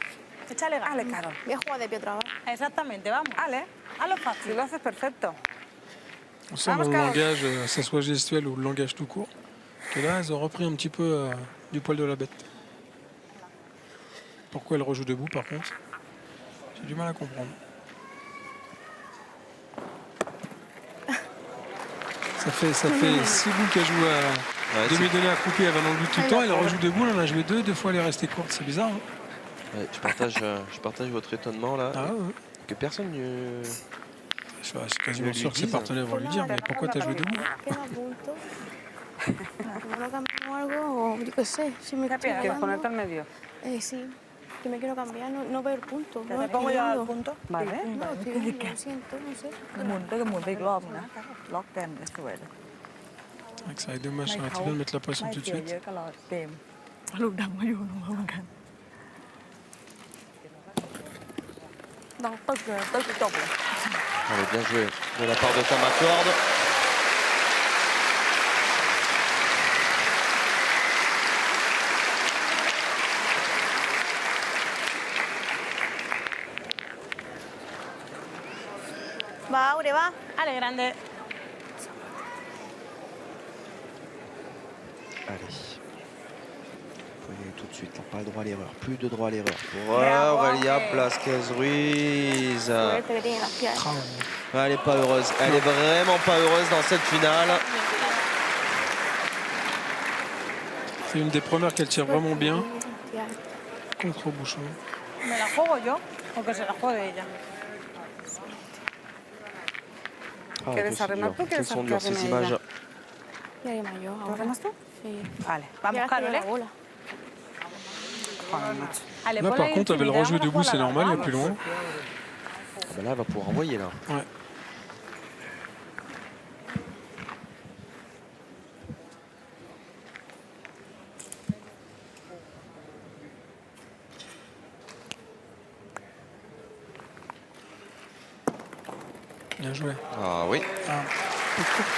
S6: Échale ganas.
S5: Ale, Carol.
S9: Voy a jugar de pie otra vez.
S6: Exactamente, vamos.
S5: Ale,
S6: Hazlo
S5: si
S6: fácil.
S5: lo haces perfecto.
S3: On sent dans le langage, que ce soit gestuel ou le langage tout court, que là, elles ont repris un petit peu du poil de la bête. Pourquoi elles rejouent debout, par contre, j'ai du mal à comprendre. Ça fait 6 bouts qu'elle joue à
S2: Ouais,
S3: demi-donner à couper, elle va dans le but tout le temps, elle rejoue debout, elle en a joué 2 fois elle est restée courte, c'est bizarre. Hein.
S2: ouais, je partage votre étonnement là.
S3: Ah ouais.
S2: Que personne ne...
S3: Je suis quasiment
S2: lui
S3: sûr que ses
S2: dise.
S3: partenaires vont lui dire, mais pourquoi t'as joué debout?
S9: Queda a punto. ¿No lo cambio algo? O yo qué sé. Si me estoy
S5: ¿Quieres
S9: ganando.
S5: ponerte al medio?
S9: Sí. Que me quiero cambiar. No veo el punto. No
S6: ¿Te pongo yo al
S9: estoy
S6: punto?
S5: Vale.
S9: viendo. No, estoy viendo. Lo siento, no sé.
S5: หมุนก็หมุนไปอีกรอบนะ ล็อกแกนได้สวยเลย
S3: C'est vrai que ça va être dommage, ça aurait été bien de mettre la pression
S5: ไม่
S3: tout de
S5: เสีย
S3: suite.
S5: เยอะก็รอเกมลูกดำก็อยู่ลงมาเหมือนกันดังตึกเลยตึกจบเลย
S2: Allez, bien joué de la part de Tamacorde.
S9: Va, Aure, va.
S6: Ale, grande.
S2: Allez. Faut y aller tout de suite, là. Pas le droit à l'erreur. Plus de droit à l'erreur. Pour
S6: Bravo,
S2: Aurélia
S6: Aure.
S2: Blasquez-Ruiz.
S9: Suerte que tiene las piernas.
S3: Ah,
S2: Elle est pas heureuse. Elle est vraiment pas heureuse dans cette finale.
S3: c'est une des premières qu'elle tire vraiment bien
S9: Ya.
S3: contre Bouchon.
S6: ¿Me la juego yo o que se la juegue ella?
S2: Ah,
S5: ¿Quieres
S2: que c'est
S5: arremar
S2: dur.
S5: tú o quieres
S2: Quelles sont dures ces
S5: arremer
S2: images.
S5: ella?
S9: Ya haré mayor
S5: ¿Lo
S9: ahora.
S5: remas tú?
S9: Sí.
S5: Vale.
S6: Vamos,
S9: Ya
S6: Carol,
S9: la bola.
S5: Joder, macho.
S6: Ale,
S3: Là,
S6: ponle
S3: par
S6: ahí
S3: contre, elle va le
S6: intimidad,
S3: rejouer
S6: vamos a
S3: debout,
S6: jugar
S3: c'est
S6: la
S3: normal, il n'y a
S6: vamos.
S3: plus loin.
S2: Ah ben là, elle va pouvoir envoyer là.
S3: Ouais. Bien joué.
S2: Ah oui.
S3: Ah, peu courte.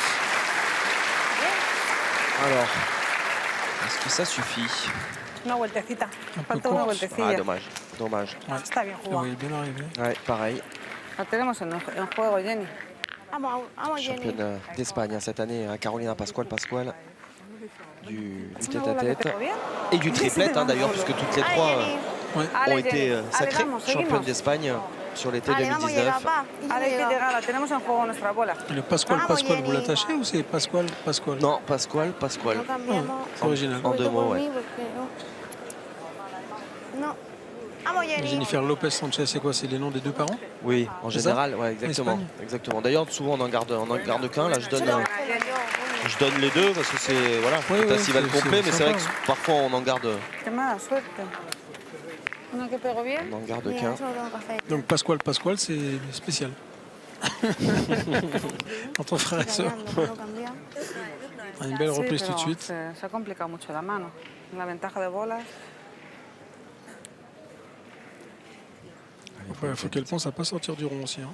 S2: Alors, est-ce que ça suffit?
S6: Una vueltecita.
S3: Un peu
S5: Falta una
S3: courte.
S2: Ah,
S5: vueltecilla.
S2: dommage. Dommage.
S6: Está bien
S3: Elle
S6: jugado.
S3: est bien arrivée.
S2: Ouais, pareil.
S5: La tenemos en juego, Jenny.
S9: Vamos, Jenny.
S2: Championne d'Espagne hein, cette année, hein, Carolina Pascual du tête-à-tête et du triplette hein, d'ailleurs, puisque toutes les trois
S3: Ouais.
S2: ont été sacrées
S5: vamos,
S2: championnes
S5: seguimos.
S2: d'Espagne sur l'été
S9: Vale, vamos, llega,
S2: 2019.
S9: va. Y
S5: Ahora hay que
S9: llega.
S5: llegar, la tenemos en juego nuestra bola.
S3: Et le Pascual,
S9: Vamos,
S3: Pascual, vous
S9: Jenny.
S3: l'attachez ou c'est Pascual, Pascual?
S2: Non, Pascual.
S9: No cambiamos.
S3: C'est original.
S2: En deux
S9: Voto
S2: mots,
S9: por
S2: ouais.
S9: mí porque no. Vamos, Jenny.
S3: Jennifer Lopez Sanchez, c'est quoi? C'est les noms des deux parents?
S2: Oui, en
S3: C'est
S2: général, ouais, exactement.
S3: Espagne.
S2: Exactement. D'ailleurs, souvent on en garde qu'un. Là, je donne les deux parce que c'est voilà,
S3: Oui,
S2: peut-être
S3: oui,
S2: s'il va le
S3: c'est
S2: complet, mais c'est vrai que
S3: sympa.
S2: parfois on en garde
S8: Qué mala suerte. Una que pegó bien.
S2: on en garde
S9: Mira,
S2: qu'un.
S9: eso lo tengo que hacer.
S3: Donc Pascual, c'est spécial. Entre frères et sœurs.
S9: Ganando, puedo cambiar.
S3: Une belle reprise tout de suite.
S8: Se ha complicado mucho la mano. La ventaja de bolas.
S3: Il faut qu'elle pense à pas sortir du rond aussi. Hein.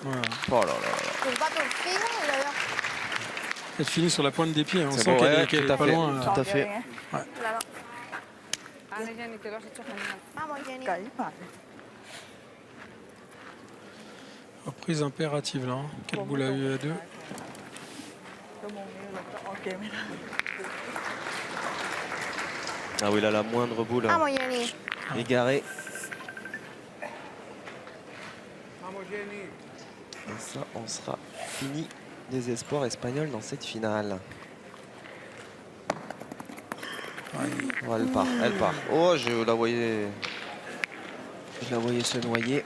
S3: Voilà.
S2: Oh là là là.
S9: Pues va torcido y le doy.
S3: Elle finit sur la pointe des pieds. Hein. On
S2: C'est
S3: sent
S2: bon,
S3: qu'elle
S2: ouais,
S3: est- qu'elle
S2: tout
S3: est
S2: à
S3: pas
S2: fait.
S3: loin.
S2: Tout à fait.
S8: Anne, Jenny, te lo has hecho genial.
S9: Vamos, Jenny.
S5: ไก่ผ่าน
S3: Reprise impérative là. Hein. Quelle boule a eu à deux.
S5: ชั่วโมงนี้เราก็เอาเกมไม่ได้
S2: Ah oui, là, la moindre boule
S9: Vamos, Jenny.
S2: égarée. Et ça, on sera fini des espoirs espagnols dans cette finale. Oh, elle part, elle part. Oh, je la voyais se noyer.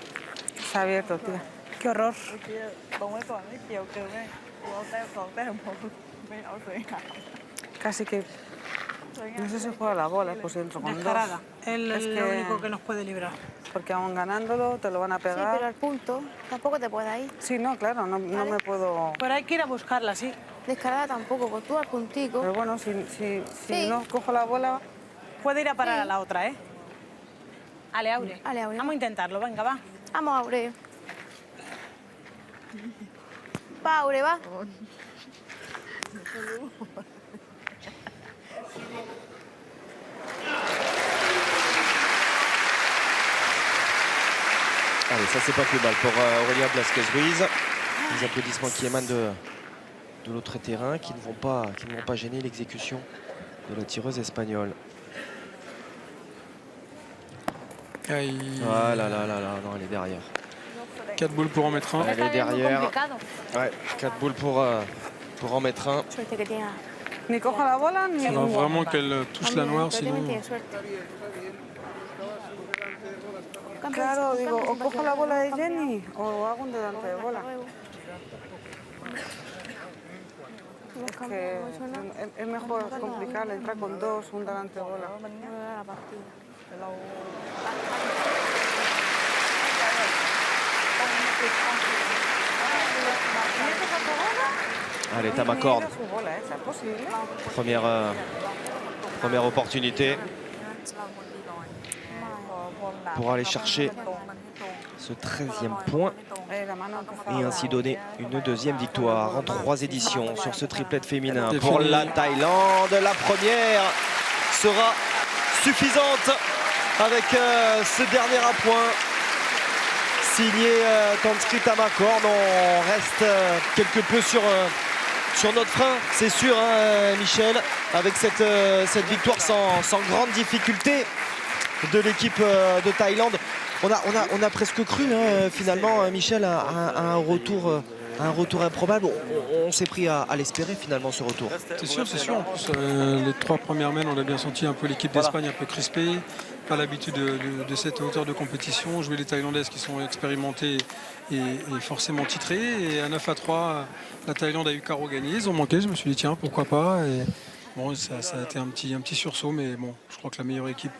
S8: Se ha abierto, tía. Qué horror.
S5: เมื่อกี้ตรงไว้ก่อนไม่เกี่ยวเกินแม่กูเอาแต้ม2 แต้มพอไม่เอาสวยงาม
S8: Casi que
S5: สวยงาม
S8: no sé si juega la bola, pues si entro con dos.
S10: Descarada. Él
S8: Es
S10: es
S8: que-
S10: lo único que nos puede librar.
S8: Porque aún ganándolo te lo van a
S9: Sí, pero
S8: pegar.
S9: al punto tampoco te puede ir.
S8: Sí, no, claro, no me puedo...
S10: Pero hay que ir a buscarla, sí.
S9: Descarada tampoco, pues tú al puntico.
S8: Pero bueno, si
S9: Sí.
S8: no cojo la bola...
S10: Puede ir a parar
S9: Sí.
S10: a la otra, ¿eh? Ale, Aure.
S9: Ale, Aure.
S10: Vamos a intentarlo, venga, va.
S9: Vamos, Aure. Va, Aure, va.
S2: Allez, ça c'est pas plus mal pour Aurélia Blasquez-Ruiz. Les applaudissements qui émanent de l'autre terrain, qui ne vont pas gêner l'exécution de la tireuse espagnole.
S3: Aïe.
S2: Ah là là là là, non, elle est derrière.
S3: 4 boules pour en mettre un.
S2: Elle est derrière. Ouais, 4 boules pour en mettre un.
S9: Suerte que tiene.
S8: Ni cojo la bola, ni...
S3: Il faudra vraiment qu'elle touche la noire,
S9: Pero
S3: sinon.
S9: también tiene suerte.
S8: Claro, digo, o cojo la bola de Jenny o hago un delante de bola. Es que es mejor complicarle, entrar con dos, un delante de bola.
S9: La partida.
S5: แต่เรา
S2: Allez, Tamacorde.
S8: Mira su bola, ¿es posible?
S2: Première opportunité
S5: พอหนัก
S2: pour aller chercher ce 13e point
S8: La mano empezaba
S2: et ainsi donner une deuxième victoire en 3 éditions sur ce triplet féminin
S3: C'est
S2: pour
S3: fini.
S2: la Thaïlande. La première sera suffisante avec ce dernier appoint signé Tanskrit Tamacorde. On reste quelque peu sur notre frein, c'est sûr, hein, Michel, avec cette victoire sans grande difficulté de l'équipe de Thaïlande. On a presque cru finalement, Michel, à un retour improbable. On s'est pris à l'espérer finalement ce retour.
S3: C'est sûr, c'est sûr. En plus, les 3 premières mènes, on a bien senti un peu l'équipe d'Espagne un peu crispée. Pas l'habitude de cette hauteur de compétition. Jouer les Thaïlandaises qui sont expérimentées et forcément titrées. Et à 9-3, la Thaïlande a eu carreau gagné. Ils ont manqué. Je me suis dit, tiens, pourquoi pas. Et bon, ça a été un petit sursaut. Mais bon, je crois que la meilleure équipe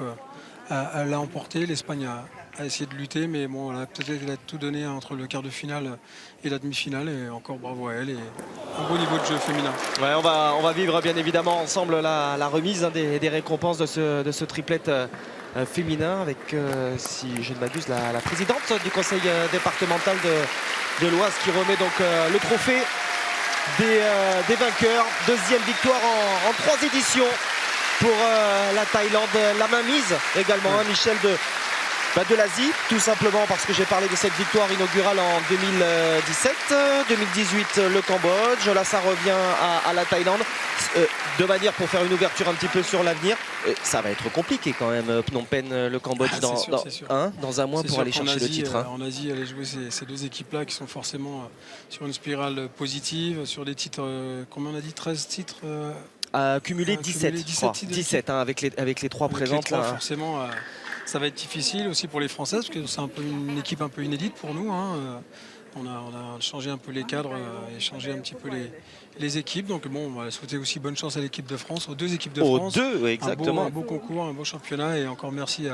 S3: l'a emporté. L'Espagne a essayé de lutter. Mais bon, elle a peut-être tout donné entre le quart de finale et la demi-finale. Et encore bravo à elle. Et un beau niveau de jeu féminin.
S2: Ouais, on va vivre bien évidemment ensemble la remise des récompenses de ce triplet féminin avec, si je ne m'abuse, la présidente du conseil départemental de l'Oise qui remet donc le trophée des vainqueurs. Deuxième victoire en 3 éditions pour la Thaïlande. La main mise également, hein, Michel, de l'Asie, tout simplement parce que j'ai parlé de cette victoire inaugurale en 2017, 2018 le Cambodge, là ça revient à la Thaïlande, de manière pour faire une ouverture un petit peu sur l'avenir. Ça va être compliqué quand même, Phnom Penh, le Cambodge,
S3: C'est sûr.
S2: dans un mois
S3: C'est
S2: pour
S3: sûr
S2: aller
S3: qu'en
S2: chercher le
S3: Asie,
S2: titre. Hein.
S3: En Asie, aller jouer ces 2 équipes-là qui sont forcément sur une spirale positive, sur des titres, combien on a dit, 13 titres
S2: a cumulé 17, je crois. 17 hein, avec les 3 présentes.
S3: Les 3,
S2: là.
S3: forcément, ça va être difficile aussi pour les Françaises, parce que c'est un peu une équipe un peu inédite pour nous. Hein. On a changé un peu les cadres et changé un petit peu les équipes. Donc bon, on va souhaiter aussi bonne chance à l'équipe de France, aux 2 équipes de France.
S2: Aux 2, oui, exactement.
S3: Un beau concours, un beau championnat, et encore merci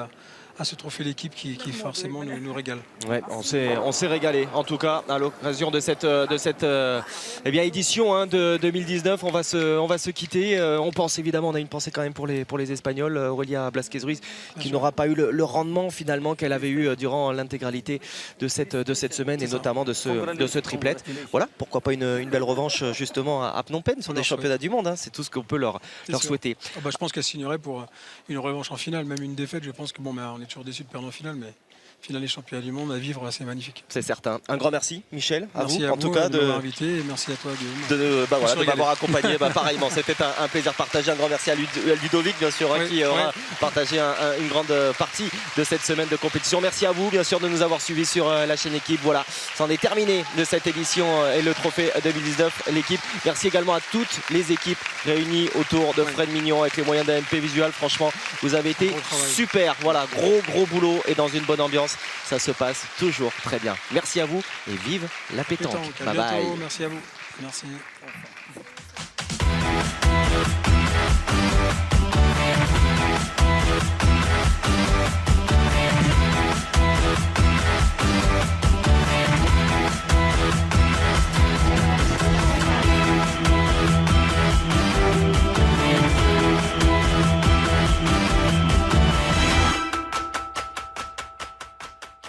S3: à ce trophée l'équipe qui forcément nous régale.
S2: Ouais, on s'est régalé en tout cas à l'occasion de cette édition hein, de 2019. On va se quitter. On pense évidemment, on a une pensée quand même pour les Espagnols. Aurélia Blasquez-Ruiz qui n'aura pas eu le rendement finalement qu'elle avait eu durant l'intégralité de cette semaine et notamment de ce triplet. Voilà, pourquoi pas une belle revanche justement à Phnom Penh sur des championnats du monde. Hein. C'est tout ce qu'on peut leur souhaiter.
S3: Je pense qu'elle signerait pour une revanche en finale, même une défaite. Je pense que bon, on est toujours déçu de perdre en finale, mais finale des championnats du monde à vivre, c'est magnifique.
S2: C'est certain. Un grand merci, Michel,
S3: merci
S2: à vous, en tout cas,
S3: de m'avoir invité, et merci à toi, Guillaume.
S2: De m'avoir accompagné. Pareillement, c'était un plaisir partagé. Un grand merci à Ludovic, bien sûr, qui aura partagé une grande partie de cette semaine de compétition. Merci à vous, bien sûr, de nous avoir suivis sur la chaîne Équipe. Voilà, c'en est terminé de cette édition et le trophée 2019, l'équipe. Merci également à toutes les équipes réunies autour de Fred Mignon avec les moyens d'AMP Visual. Franchement, vous avez été super. Voilà, gros boulot et dans une bonne ambiance. Ça se passe toujours très bien. Merci à vous et vive la pétanque.
S3: Bye bye. Merci à vous. Merci.